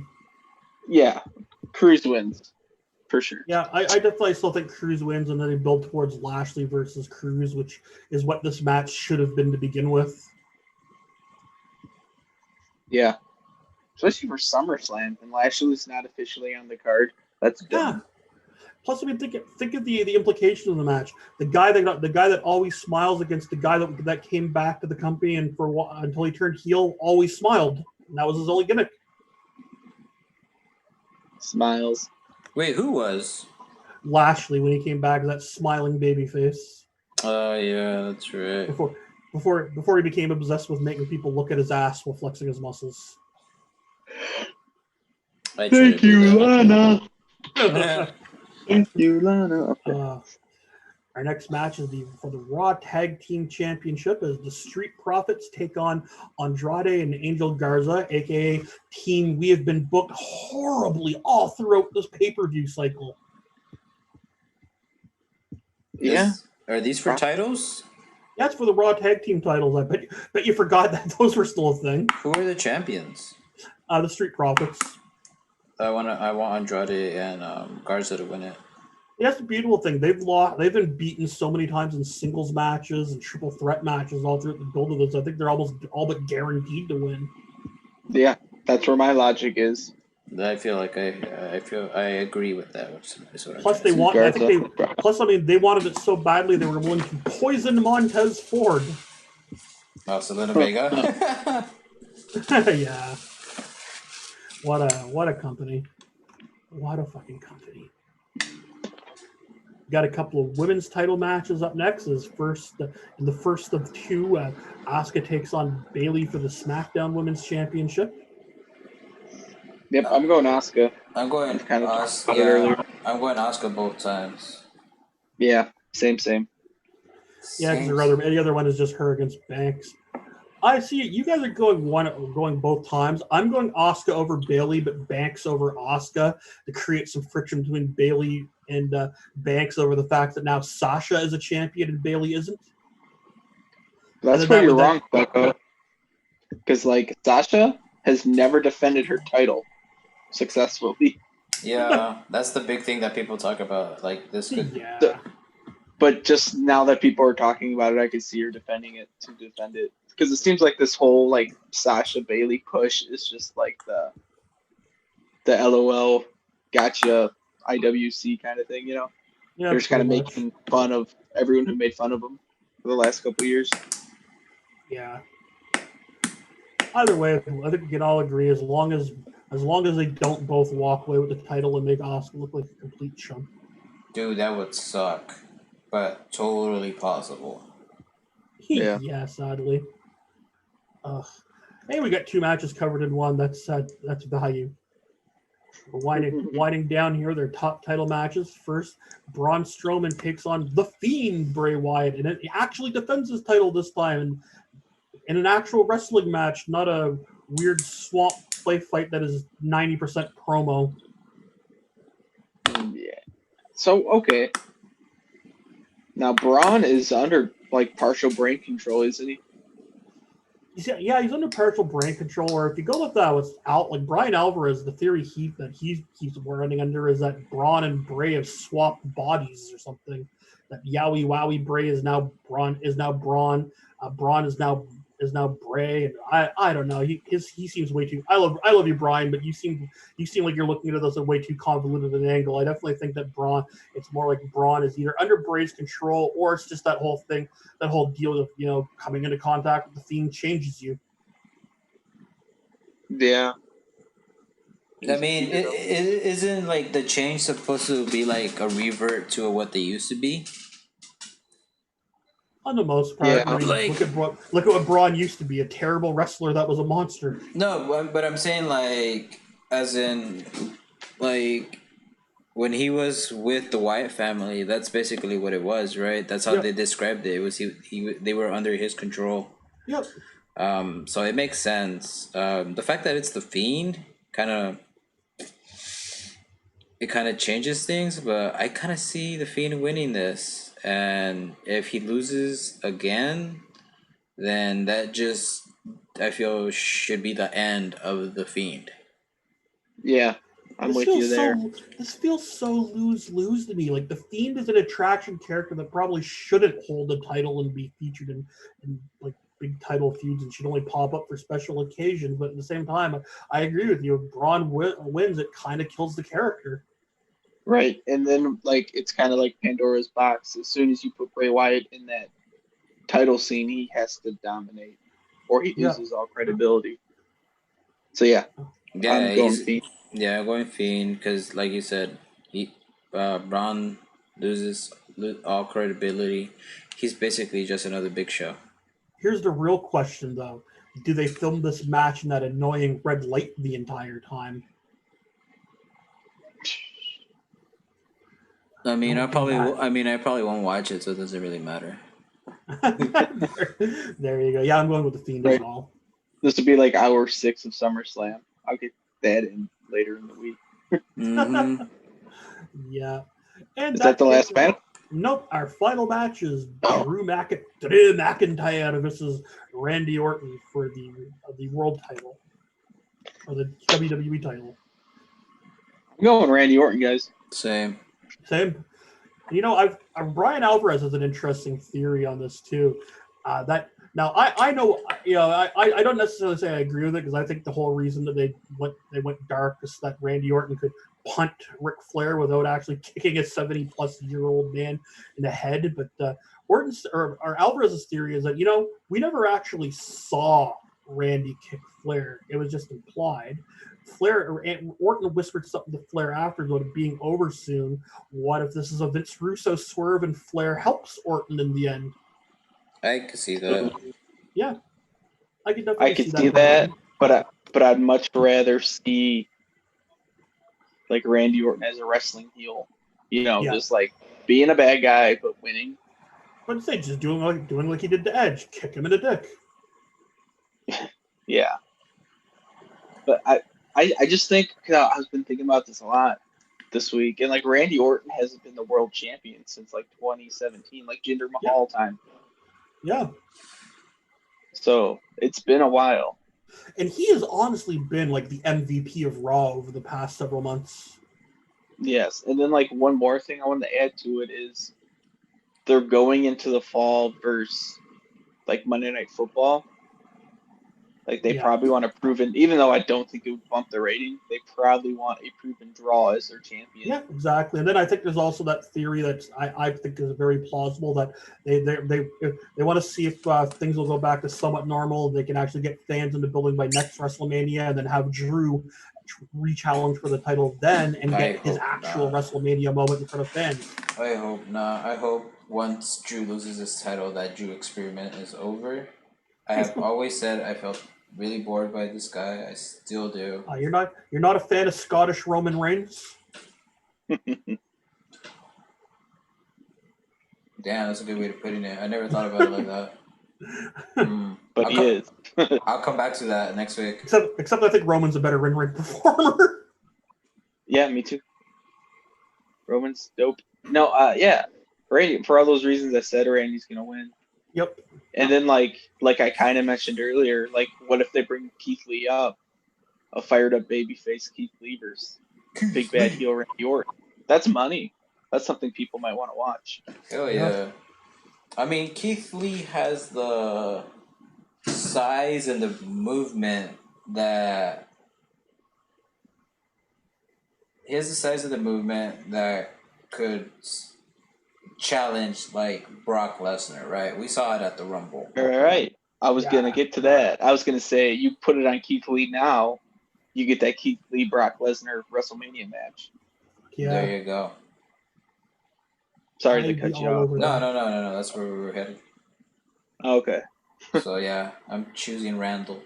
Speaker 3: Yeah, Crews wins for sure.
Speaker 1: Yeah, I definitely still think Crews wins, and then they build towards Lashley versus Crews, which is what this match should have been to begin with.
Speaker 3: Yeah, especially for SummerSlam, and Lashley's not officially on the card. That's dumb.
Speaker 1: Plus, I mean, think of the implication of the match. The guy that always smiles against the guy that came back to the company and until he turned heel always smiled. And that was his only gimmick.
Speaker 3: Smiles.
Speaker 2: Wait, who was?
Speaker 1: Lashley when he came back, that smiling baby face.
Speaker 2: Oh yeah, that's right.
Speaker 1: Before he became obsessed with making people look at his ass while flexing his muscles.
Speaker 3: Thank you, Lana. Thank you, Lana.
Speaker 1: Our next match is for the Raw Tag Team Championship as the Street Profits take on Andrade and Angel Garza, aka Team We Have Been Booked horribly all throughout this pay-per-view cycle.
Speaker 3: Yeah.
Speaker 2: Are these for titles?
Speaker 1: That's for the Raw Tag Team titles. I bet you forgot that those were still a thing.
Speaker 2: Who are the champions?
Speaker 1: The Street Profits.
Speaker 2: I want Andrade and Garza to win it.
Speaker 1: That's the beautiful thing. They've been beaten so many times in singles matches and triple threat matches all through the build of this. I think they're almost all but guaranteed to win.
Speaker 3: Yeah, that's where my logic is.
Speaker 2: I feel like I agree with that.
Speaker 1: Plus, they want. I think they. Plus, I mean, they wanted it so badly they were willing to poison Montez Ford.
Speaker 2: Oh, Selena Vega.
Speaker 1: Yeah. What a company. What a fucking company. Got a couple of women's title matches up next. In the first of two, Asuka takes on Bayley for the SmackDown Women's Championship.
Speaker 3: Yep, I'm going Asuka.
Speaker 2: I'm going
Speaker 3: Asuka.
Speaker 2: Yeah, I'm going Asuka both times.
Speaker 3: Yeah, same.
Speaker 1: Yeah, because any other one is just her against Banks. I see it. You guys are going both times. I'm going Asuka over Bayley, but Banks over Asuka to create some friction between Bayley and Banks over the fact that now Sasha is a champion and Bayley isn't.
Speaker 3: That's where you're wrong, Bucko. Because Sasha has never defended her title successfully.
Speaker 2: Yeah, that's the big thing that people talk about. Like this could.
Speaker 1: Yeah.
Speaker 3: But just now that people are talking about it, I could see her defending it. Because it seems like this whole Sasha Bayley push is just the LOL gotcha IWC kind of thing, Yeah, they're just kind of making fun of everyone who made fun of them for the last couple of years.
Speaker 1: Yeah. Either way, I think we can all agree as long as they don't both walk away with the title and make Asuka look like a complete chump.
Speaker 2: Dude, that would suck, but totally possible.
Speaker 1: Yeah, sadly. Hey, we got two matches covered in one. That's value. We're winding down here their top title matches. First, Braun Strowman takes on The Fiend Bray Wyatt, and he actually defends his title this time in an actual wrestling match, not a weird swamp play fight that is 90% promo.
Speaker 3: Yeah. So, okay. Now, Braun is under, partial brain control, isn't he?
Speaker 1: He's under partial brain control, or if you go with that, what's out, Brian Alvarez, the theory he keeps running under is that Braun and Bray have swapped bodies or something. That Yowie Wowie Bray is now Braun, Braun is now Bray, and I don't know. He seems way too. I love you, Brian, but you seem like you're looking at this at way too convoluted an angle. I definitely think that it's more like Braun is either under Bray's control, or it's just that whole thing, that whole deal of coming into contact with the Fiend changes you.
Speaker 3: Yeah.
Speaker 2: I mean, isn't the change supposed to be a revert to what they used to be?
Speaker 1: On the most part,
Speaker 3: yeah.
Speaker 1: I mean, look at what Braun used to be, a terrible wrestler that was a monster.
Speaker 2: No, but I'm saying as in when he was with the Wyatt family, that's basically what it was, right? That's how they described it. It was they were under his control.
Speaker 1: Yep.
Speaker 2: So it makes sense. The fact that it's the Fiend kind of changes things, but I kind of see the Fiend winning this. And if he loses again, then that just, I feel, should be the end of the Fiend.
Speaker 3: Yeah, I'm with you there.
Speaker 1: This feels so lose-lose to me. The Fiend is an attraction character that probably shouldn't hold the title and be featured in big title feuds and should only pop up for special occasions. But at the same time, I agree with you. If Braun wins, it kind of kills the character.
Speaker 3: Right, and then it's kind of like Pandora's box. As soon as you put Bray Wyatt in that title scene, he has to dominate, or he loses all credibility. So I'm going Fiend.
Speaker 2: Yeah, I'm going Fiend because, like you said, Braun loses all credibility. He's basically just another Big Show.
Speaker 1: Here's the real question, though: do they film this match in that annoying red light the entire time?
Speaker 2: I mean, I probably won't watch it, so it doesn't really matter.
Speaker 1: There you go. Yeah, I'm going with the Fiend as well.
Speaker 3: This would be hour 6 of SummerSlam. I'll get that in later in the week.
Speaker 2: Mm-hmm.
Speaker 1: Yeah. And
Speaker 3: is that the last match?
Speaker 1: Nope. Our final match is Drew McIntyre versus Randy Orton for the world title, or the WWE title.
Speaker 3: I'm going Randy Orton, guys.
Speaker 2: Same.
Speaker 1: Brian Alvarez has an interesting theory on this too. That now I know I don't necessarily say I agree with it because I think the whole reason that they went dark is that Randy Orton could punt Ric Flair without actually kicking a 70-plus-year-old man in the head. But Orton's or Alvarez's theory is that we never actually saw Randy kick Flair. It was just implied. Orton whispered something to Flair afterwards about it being over soon. What if this is a Vince Russo swerve and Flair helps Orton in the end?
Speaker 2: I could see that.
Speaker 1: Yeah, I could definitely
Speaker 3: see that, but I'd much rather see like Randy Orton as a wrestling heel. Just like being a bad guy but winning.
Speaker 1: But say just doing like he did to Edge, kick him in the dick.
Speaker 3: Yeah, but I just think I've been thinking about this a lot this week, and like Randy Orton hasn't been the world champion since like 2017, like Jinder Mahal time.
Speaker 1: Yeah.
Speaker 3: So it's been a while.
Speaker 1: And he has honestly been like the MVP of Raw over the past several months.
Speaker 3: Yes. And then like one more thing I want to add to it is they're going into the fall versus like Monday Night Football. Like they probably want a proven, even though I don't think it would bump the rating, they probably want a proven draw as their champion.
Speaker 1: Yeah, exactly. And then I think there's also that theory that I think is very plausible that they want to see if things will go back to somewhat normal. They can actually get fans in the building by next WrestleMania, and then have Drew re-challenge for the title then and get his actual WrestleMania moment in front of fans.
Speaker 2: I hope not. I hope once Drew loses his title, that Drew experiment is over. I have always said I felt really bored by this guy. I still do.
Speaker 1: You're not a fan of Scottish Roman Reigns?
Speaker 2: Damn, that's a good way to put it. I never thought about it like that.
Speaker 3: But he is.
Speaker 2: I'll come back to that next week.
Speaker 1: Except I think Roman's a better in-ring performer.
Speaker 3: Yeah, me too. Roman's dope. No, yeah. Randy, for all those reasons I said, Randy's gonna win.
Speaker 1: Yep.
Speaker 3: And then like I kind of mentioned earlier, like what if they bring Keith Lee up, a fired up babyface Keith Lee versus big bad heel Randy Orton? That's money. That's something people might want to watch.
Speaker 2: Hell yeah. I mean, Keith Lee has the size and the movement that could challenge like Brock Lesnar, right? We saw it at the Rumble.
Speaker 3: All right. I was gonna get to that. I was gonna say you put it on Keith Lee now, you get that Keith Lee Brock Lesnar WrestleMania match.
Speaker 1: Yeah.
Speaker 2: There you go.
Speaker 3: Sorry to cut you off.
Speaker 2: No. That's where we were headed.
Speaker 3: Okay.
Speaker 2: So yeah, I'm choosing Randall.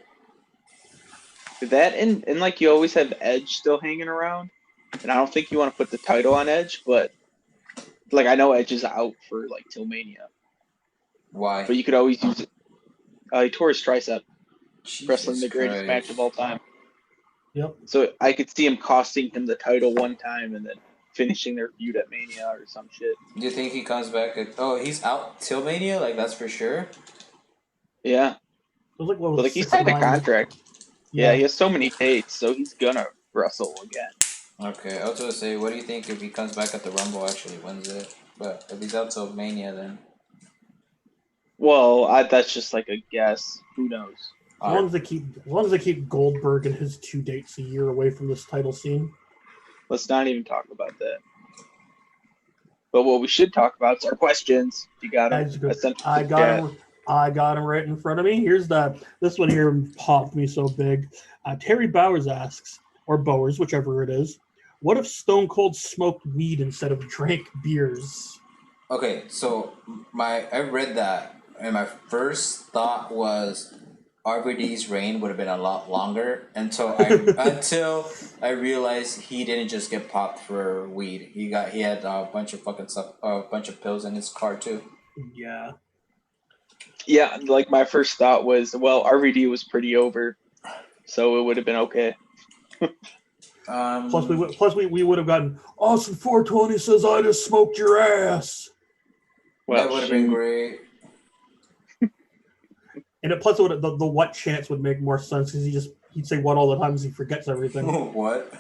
Speaker 3: That and like you always have Edge still hanging around, and I don't think you want to put the title on Edge, but like I know Edge is out for like till Mania.
Speaker 2: Why?
Speaker 3: But you could always use it. He tore his tricep,
Speaker 2: Jesus
Speaker 3: wrestling the greatest match of all time.
Speaker 1: Yep.
Speaker 3: So I could see him costing him the title one time and then finishing their feud at Mania or some shit.
Speaker 2: Do you think he comes back? He's out till Mania? Like that's for sure.
Speaker 3: Yeah.
Speaker 1: But
Speaker 3: he signed a contract. Yeah, he has so many dates, so he's gonna wrestle again.
Speaker 2: Okay, I was gonna say, what do you think if he comes back at the Rumble, actually wins it? But if he's out till Mania, then.
Speaker 3: Well, that's just like a guess. Who knows?
Speaker 1: As long as they keep Goldberg and his 2 dates a year away from this title scene.
Speaker 3: Let's not even talk about that. But what we should talk about is our questions. You got them.
Speaker 1: I got them right in front of me. Here's this one here popped me so big. Terry Bowers asks, or Bowers, whichever it is, what if Stone Cold smoked weed instead of drank beers?
Speaker 2: Okay, so I read that, and my first thought was RVD's reign would have been a lot longer until I realized he didn't just get popped for weed. He had a bunch of fucking stuff, a bunch of pills in his car too.
Speaker 1: Yeah.
Speaker 3: Yeah, like my first thought was, well, RVD was pretty over, so it would have been okay.
Speaker 1: Plus we would have gotten Austin 420 says I just smoked your ass.
Speaker 2: Well, that would have been great.
Speaker 1: And plus the what chance would make more sense because he'd say what all the time because he forgets everything.
Speaker 2: What?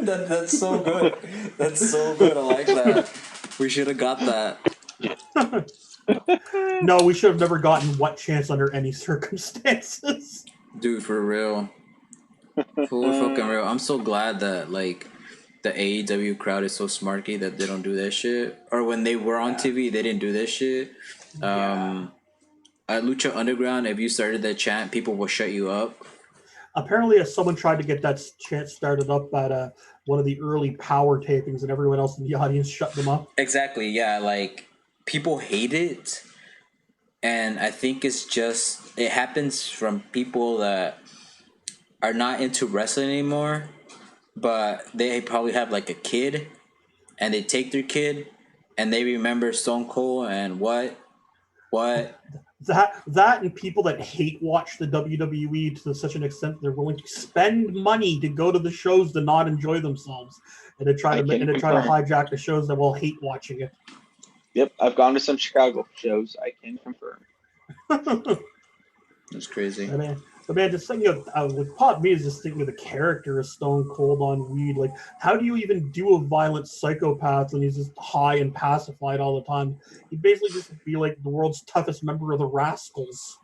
Speaker 2: That's so good. That's so good. I like that. We should have got that.
Speaker 1: No, we should have never gotten What Chance under any circumstances.
Speaker 2: Dude, for real. For fucking real. I'm so glad that, like, the AEW crowd is so smarky that they don't do that shit. Or when they were on TV, they didn't do this shit. At Lucha Underground, if you started that chant, people will shut you up.
Speaker 1: Apparently, someone tried to get that chant started up at one of the early Power tapings, and everyone else in the audience shut them up.
Speaker 2: Exactly, yeah. Like, people hate it. And I think it's just, it happens from people that are not into wrestling anymore, but they probably have like a kid, and they take their kid, and they remember Stone Cold and what.
Speaker 1: That and people that hate watch the WWE to such an extent that they're willing to spend money to go to the shows to not enjoy themselves, and to try to hijack the shows that will hate watching it.
Speaker 3: Yep, I've gone to some Chicago shows. I can confirm.
Speaker 2: That's crazy.
Speaker 1: But man, just thinking of what popped me is just thinking of the character of Stone Cold on weed. Like, how do you even do a violent psychopath when he's just high and pacified all the time? He'd basically just be like the world's toughest member of the Rascals.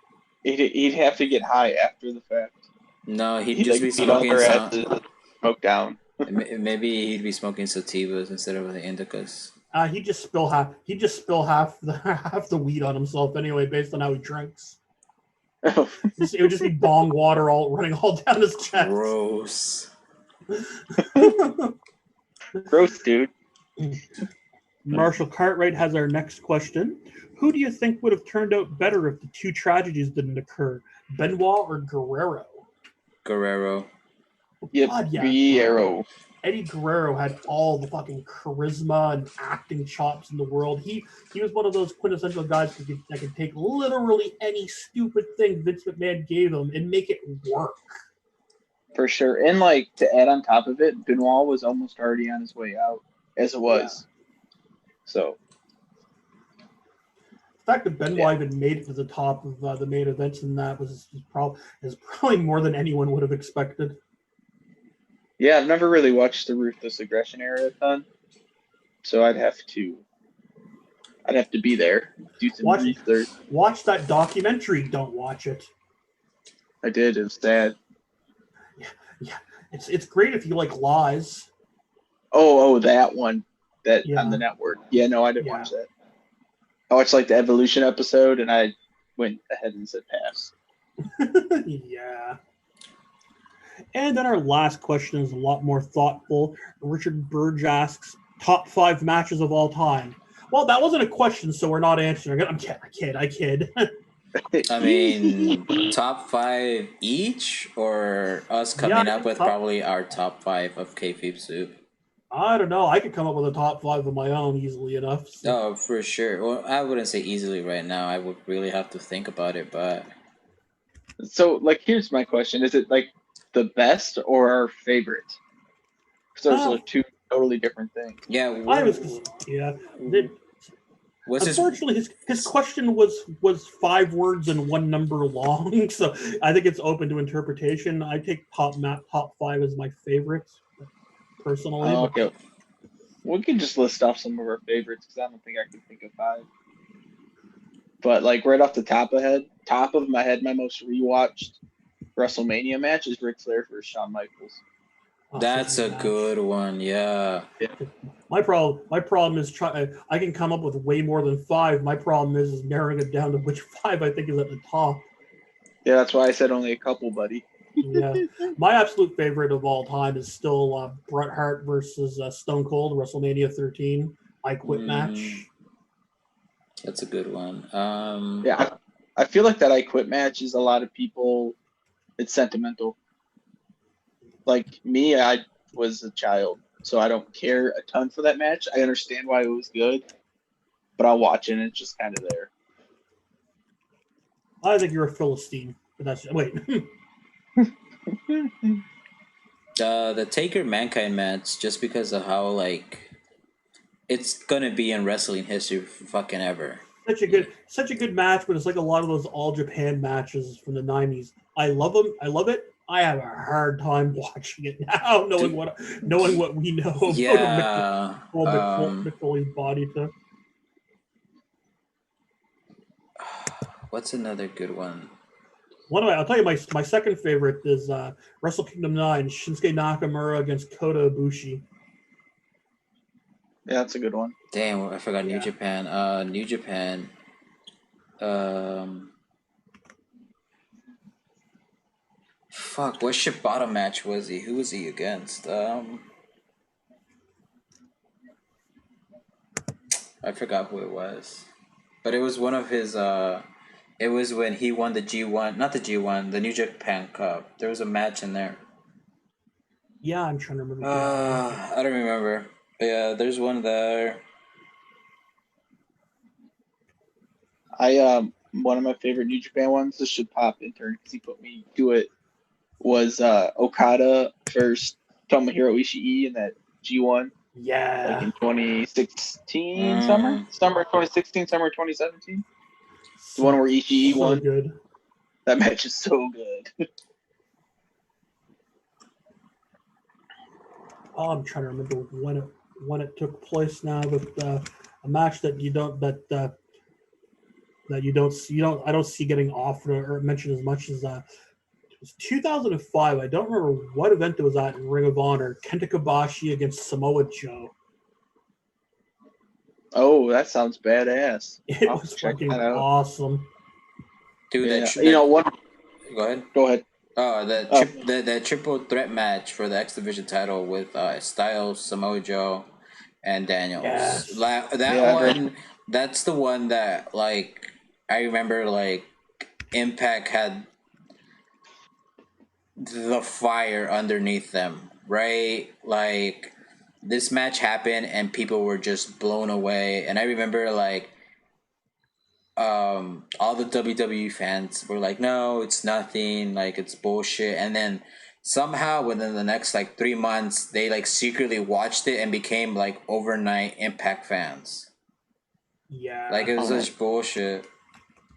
Speaker 3: He'd have to get high after the fact.
Speaker 2: No, he'd just be smoking
Speaker 3: smoke down.
Speaker 2: Maybe he'd be smoking sativas instead of the indicas.
Speaker 1: He'd just spill half the weed on himself anyway, based on how he drinks. It would just be bong water running all down his chest.
Speaker 2: Gross.
Speaker 3: Gross, dude.
Speaker 1: Marshall Cartwright has our next question. Who do you think would have turned out better if the two tragedies didn't occur? Benoit or Guerrero?
Speaker 2: Guerrero.
Speaker 3: Yep,
Speaker 1: God, yeah.
Speaker 3: Guerrero.
Speaker 1: Eddie Guerrero had all the fucking charisma and acting chops in the world. He was one of those quintessential guys that could take literally any stupid thing Vince McMahon gave him and make it work.
Speaker 3: For sure. And, like, to add on top of it, Benoit was almost already on his way out, as it was. Yeah. So.
Speaker 1: The fact that Benoit even made it to the top of the main events in that is probably more than anyone would have expected.
Speaker 3: Yeah, I've never really watched the Ruthless Aggression era a ton, so I'd have to be there. Do some research.
Speaker 1: Watch that documentary. Don't watch it.
Speaker 3: I did. It was sad.
Speaker 1: Yeah. It's great if you like lies.
Speaker 3: Oh, that one on the network. Yeah, no, I didn't watch that. I watched like the Evolution episode, and I went ahead and said pass.
Speaker 1: Yeah. And then our last question is a lot more thoughtful. Richard Burge asks, top 5 matches of all time. Well, that wasn't a question, so we're not answering it. I kid.
Speaker 2: I mean, top 5 each, or us coming up with probably our top 5 of kayfabe soup?
Speaker 1: I don't know. I could come up with a top 5 of my own easily enough. So.
Speaker 2: Oh, for sure. Well, I wouldn't say easily right now. I would really have to think about it, but...
Speaker 3: So, like, here's my question. Is it, like, the best or our favorite? Because those are 2 totally different things.
Speaker 2: Yeah.
Speaker 1: Unfortunately, his question was 5 words and 1 number long, so I think it's open to interpretation. I take top 5 as my favorite, personally.
Speaker 3: Oh, okay. We can just list off some of our favorites, because I don't think I can think of 5. But, like, right off the top of my head, my most rewatched WrestleMania match is Ric Flair versus Shawn Michaels.
Speaker 2: That's a good one, yeah.
Speaker 1: My problem is I can come up with way more than 5. My problem is narrowing it down to which 5 I think is at the top.
Speaker 3: Yeah, that's why I said only a couple, buddy.
Speaker 1: Yeah, my absolute favorite of all time is still Bret Hart versus Stone Cold, WrestleMania 13. I Quit match.
Speaker 2: That's a good one.
Speaker 3: Yeah, I feel like that I Quit match is a lot of people. It's sentimental. Like me, I was a child, so I don't care a ton for that match. I understand why it was good, but I'll watch it and it's just kind of there.
Speaker 1: I think you're a Philistine, but that's wait.
Speaker 2: The Taker Mankind match, just because of how like it's gonna be in wrestling history for fucking ever.
Speaker 1: Such a good match, but it's like a lot of those All Japan matches from the 90s. I love them. I love it. I have a hard time watching it now, knowing what we know about
Speaker 2: Yeah.
Speaker 1: Mick Foley's body type.
Speaker 2: What's another good one?
Speaker 1: I'll tell you my second favorite is Wrestle Kingdom 9, Shinsuke Nakamura against Kota Ibushi.
Speaker 3: Yeah, that's a good one.
Speaker 2: Damn, I forgot
Speaker 1: Yeah.
Speaker 2: New Japan. New Japan. Fuck, what Shibata match was he? Who was he against? I forgot who it was. But it was one of his it was when he won the G1, not the G1, the New Japan Cup. There was a match in there.
Speaker 1: Yeah, I'm trying to remember.
Speaker 2: I don't remember. But yeah, there's one there.
Speaker 3: One of my favorite New Japan ones, this should pop in turn because he put me to it, was Okada versus Tomohiro Ishii in that G1,
Speaker 1: Yeah.
Speaker 3: like in 2016 summer 2016, summer 2017. The one where Ishii won.
Speaker 1: Good.
Speaker 3: That match is so good.
Speaker 1: I'm trying to remember when it took place now, but a match that I don't see getting offered or mentioned as much as it was 2005. I don't remember what event it was at in Ring of Honor. Kenta Kobashi against Samoa Joe.
Speaker 3: Oh, that sounds badass.
Speaker 1: It was fucking awesome.
Speaker 2: Dude,
Speaker 3: yeah. What?
Speaker 2: Go ahead.
Speaker 3: Go ahead.
Speaker 2: Oh, the triple threat match for the X Division title with Styles, Samoa Joe, and Daniels.
Speaker 1: Yes.
Speaker 2: One, that's the one that, like, I remember, like, Impact had the fire underneath them, right? Like, this match happened and people were just blown away. And I remember, like, all the WWE fans were like, no, it's nothing, like, it's bullshit. And then somehow within the next like 3 months they like secretly watched it and became like overnight Impact fans.
Speaker 1: Yeah,
Speaker 2: like it was such bullshit.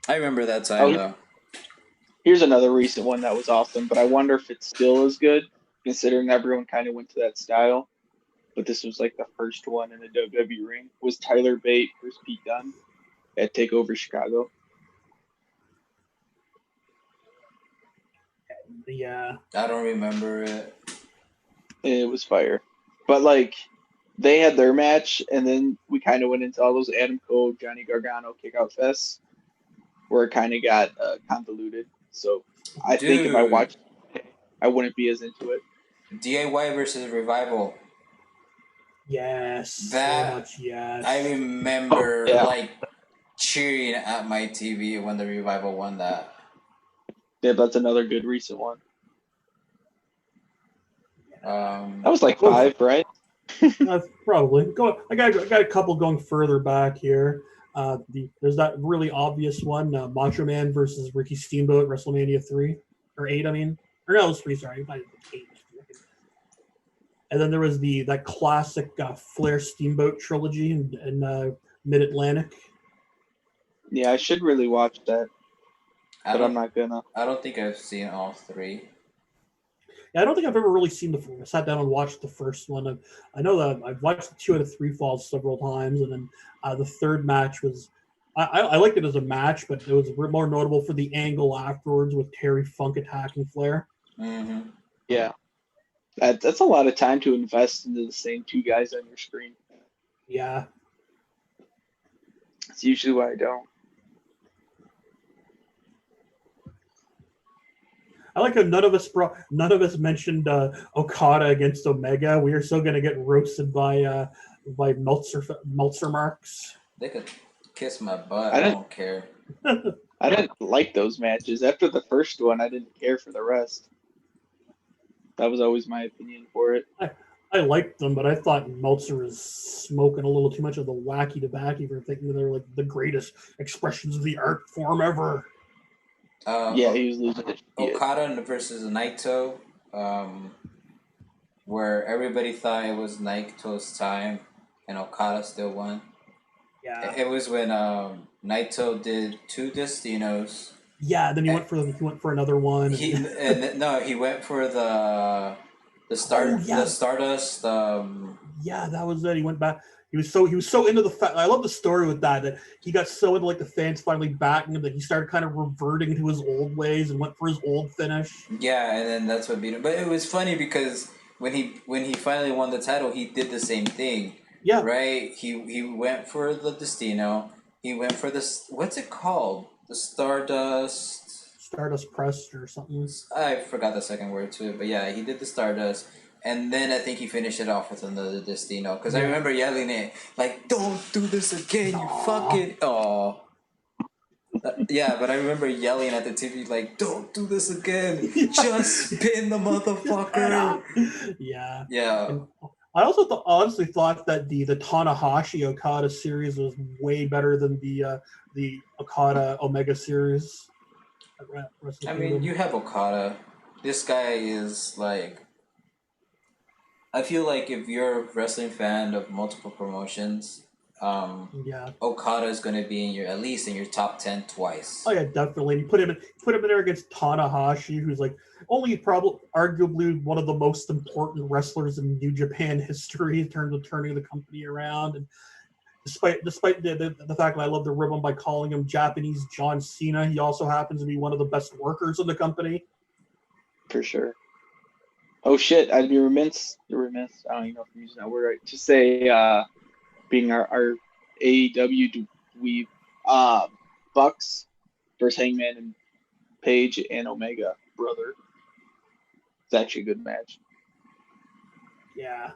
Speaker 2: I remember that time though.
Speaker 3: Here's another recent one that was awesome, but I wonder if it's still as good considering everyone kind of went to that style. But this was like the first one in the WWE ring, was Tyler Bate versus Pete Dunne at TakeOver Chicago.
Speaker 1: Yeah.
Speaker 2: I don't remember it.
Speaker 3: It was fire. But like they had their match and then we kind of went into all those Adam Cole, Johnny Gargano kickout fests where it kind of got convoluted. So I think if I watched it, I wouldn't be as into it.
Speaker 2: DIY versus Revival.
Speaker 1: Yes.
Speaker 2: That,
Speaker 1: so much yes.
Speaker 2: I remember like cheering at my TV when the Revival won that.
Speaker 3: Yeah, that's another good recent one.
Speaker 2: That
Speaker 3: was like 5, right?
Speaker 1: Probably. I got a couple going further back here. There's that really obvious one, Macho Man versus Ricky Steamboat at WrestleMania 3 or 8. I mean, or no, it was 3. Sorry, 8. And then there was that classic Flair Steamboat trilogy in Mid Atlantic.
Speaker 3: Yeah, I should really watch that, but I'm not gonna.
Speaker 2: I don't think I've seen all 3.
Speaker 1: Yeah, I don't think I've ever really sat down and watched the first one. I know that I've watched the 2 out of 3 falls several times, and then the third match was I liked it as a match, but it was more notable for the angle afterwards with Terry Funk attacking Flair.
Speaker 2: Mm-hmm.
Speaker 3: Yeah, that's a lot of time to invest into the same 2 guys on your screen.
Speaker 1: Yeah,
Speaker 3: that's usually why I don't.
Speaker 1: I like how none of us mentioned Okada against Omega. We are still going to get roasted by Meltzer marks.
Speaker 2: They could kiss my butt. I don't care.
Speaker 3: I didn't like those matches. After the first one, I didn't care for the rest. That was always my opinion for it.
Speaker 1: I liked them, but I thought Meltzer was smoking a little too much of the wacky tobacco for thinking they were like the greatest expressions of the art form ever.
Speaker 3: Yeah, he was losing it.
Speaker 2: Okada versus Naito, where everybody thought it was Naito's time, and Okada still won.
Speaker 1: Yeah.
Speaker 2: It was when Naito did 2 Destinos,
Speaker 1: Yeah, then he went for another one.
Speaker 2: He went for
Speaker 1: Oh yeah,
Speaker 2: the Stardust.
Speaker 1: yeah, that was it. He went back. He was so into the fact. I love the story with that he got so into like the fans finally backing him that he started kind of reverting to his old ways and went for his old finish.
Speaker 2: Yeah, and then that's what beat him. But it was funny because when he finally won the title, he did the same thing.
Speaker 1: Yeah.
Speaker 2: Right. He went for the Destino. He went for this. What's it called? The Stardust.
Speaker 1: Stardust Press or something.
Speaker 2: I forgot the second word to it, but yeah, he did the Stardust, and then I think he finished it off with another Destino. Because I remember yelling it like, "Don't do this again, you fucking oh." Yeah, but I remember yelling at the TV like, "Don't do this again! Just pin the motherfucker!"
Speaker 1: Yeah.
Speaker 2: Yeah.
Speaker 1: And I also honestly thought that the Tanahashi Okada series was way better than the Okada Omega series.
Speaker 2: I mean, you have Okada. This guy is like. I feel like if you're a wrestling fan of multiple promotions, Okada is going to be in at least in your top 10 twice.
Speaker 1: Oh yeah, definitely. You put him in there against Tanahashi, who's like only probably arguably one of the most important wrestlers in New Japan history in terms of turning the company around. And despite the fact that I love to rib him by calling him Japanese John Cena, he also happens to be one of the best workers in the company.
Speaker 3: For sure. Oh shit! I'd be remiss. I don't even know if I'm using that word right. To say, being our AEW we Bucks versus Hangman and Page and Omega brother. It's actually a good match.
Speaker 1: Yeah,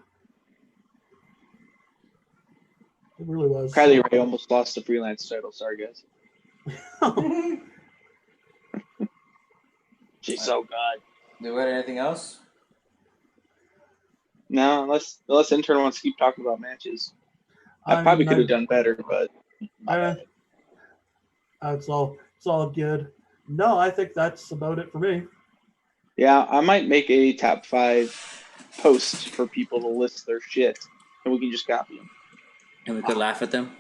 Speaker 1: it really was.
Speaker 3: Kylie Ray almost lost the freelance title. Sorry, guys. She's so good.
Speaker 2: Do we have anything else?
Speaker 3: No, unless intern wants to keep talking about matches. I probably could have done better, but
Speaker 1: it's all good. No, I think that's about it for me.
Speaker 3: Yeah, I might make a top 5 post for people to list their shit, and we can just copy them.
Speaker 2: And we could laugh at them.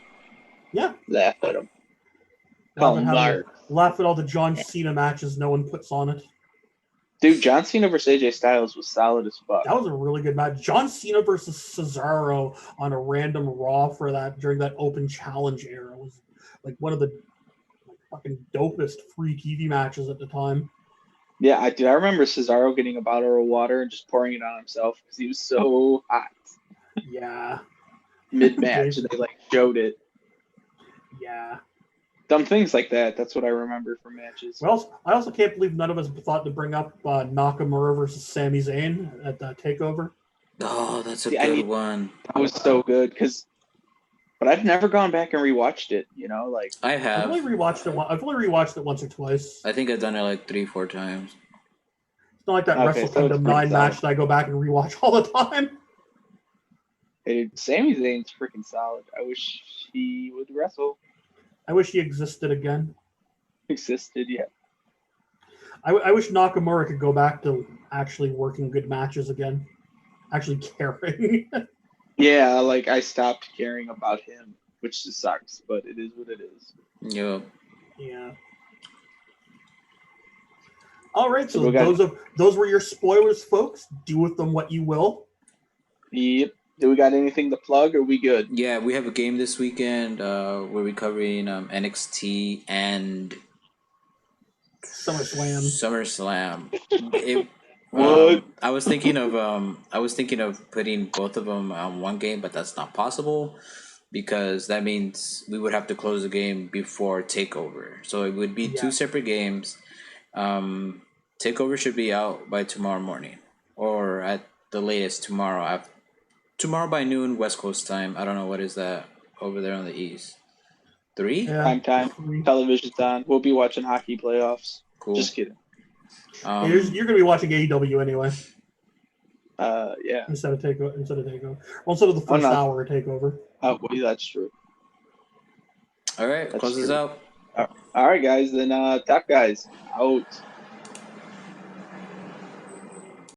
Speaker 1: Yeah,
Speaker 3: laugh at them.
Speaker 1: Laugh at all the John Cena matches no one puts on it.
Speaker 3: Dude, John Cena versus AJ Styles was solid as fuck.
Speaker 1: That was a really good match. John Cena versus Cesaro on a random Raw for that during that open challenge era was like one of the fucking dopest free TV matches at the time.
Speaker 3: Yeah, I remember Cesaro getting a bottle of water and just pouring it on himself because he was so hot.
Speaker 1: Yeah.
Speaker 3: Mid-match, and they showed it.
Speaker 1: Yeah.
Speaker 3: Dumb things like that. That's what I remember from matches.
Speaker 1: Well, I also can't believe none of us thought to bring up Nakamura versus Sami Zayn at TakeOver.
Speaker 2: Oh, that's a good one.
Speaker 3: That was so good but I've never gone back and rewatched it.
Speaker 2: I have.
Speaker 1: I've only rewatched it once or twice.
Speaker 2: I think I've done it 3-4 times.
Speaker 1: It's not like that Wrestle Kingdom 9 match that I go back and rewatch all the time.
Speaker 3: Hey, dude, Sami Zayn's freaking solid. I wish he would wrestle.
Speaker 1: I wish he existed again.
Speaker 3: Existed, yeah.
Speaker 1: I wish Nakamura could go back to actually working good matches again. Actually caring.
Speaker 3: Yeah, I stopped caring about him, which just sucks, but it is what it is.
Speaker 1: Yeah. All right, so those were your spoilers, folks. Do with them what you will.
Speaker 3: Yep. Do we got anything to plug, or are we good?
Speaker 2: Yeah, we have a game this weekend. We're covering NXT and
Speaker 1: SummerSlam.
Speaker 2: I was thinking of putting both of them on one game, but that's not possible because that means we would have to close the game before TakeOver. So it would be 2 separate games. TakeOver should be out by tomorrow morning, or at the latest tomorrow by noon West Coast time. I don't know what is that over there on the East. 3?
Speaker 3: Yeah, prime time. Television's on. We'll be watching hockey playoffs. Cool. Just kidding.
Speaker 1: You're going to be watching AEW anyway.
Speaker 3: Yeah.
Speaker 1: Instead of TakeOver. Well, instead of the first hour of TakeOver.
Speaker 3: Oh, well, that's true.
Speaker 2: All right, close this out.
Speaker 3: All right, guys. Then, top guys out.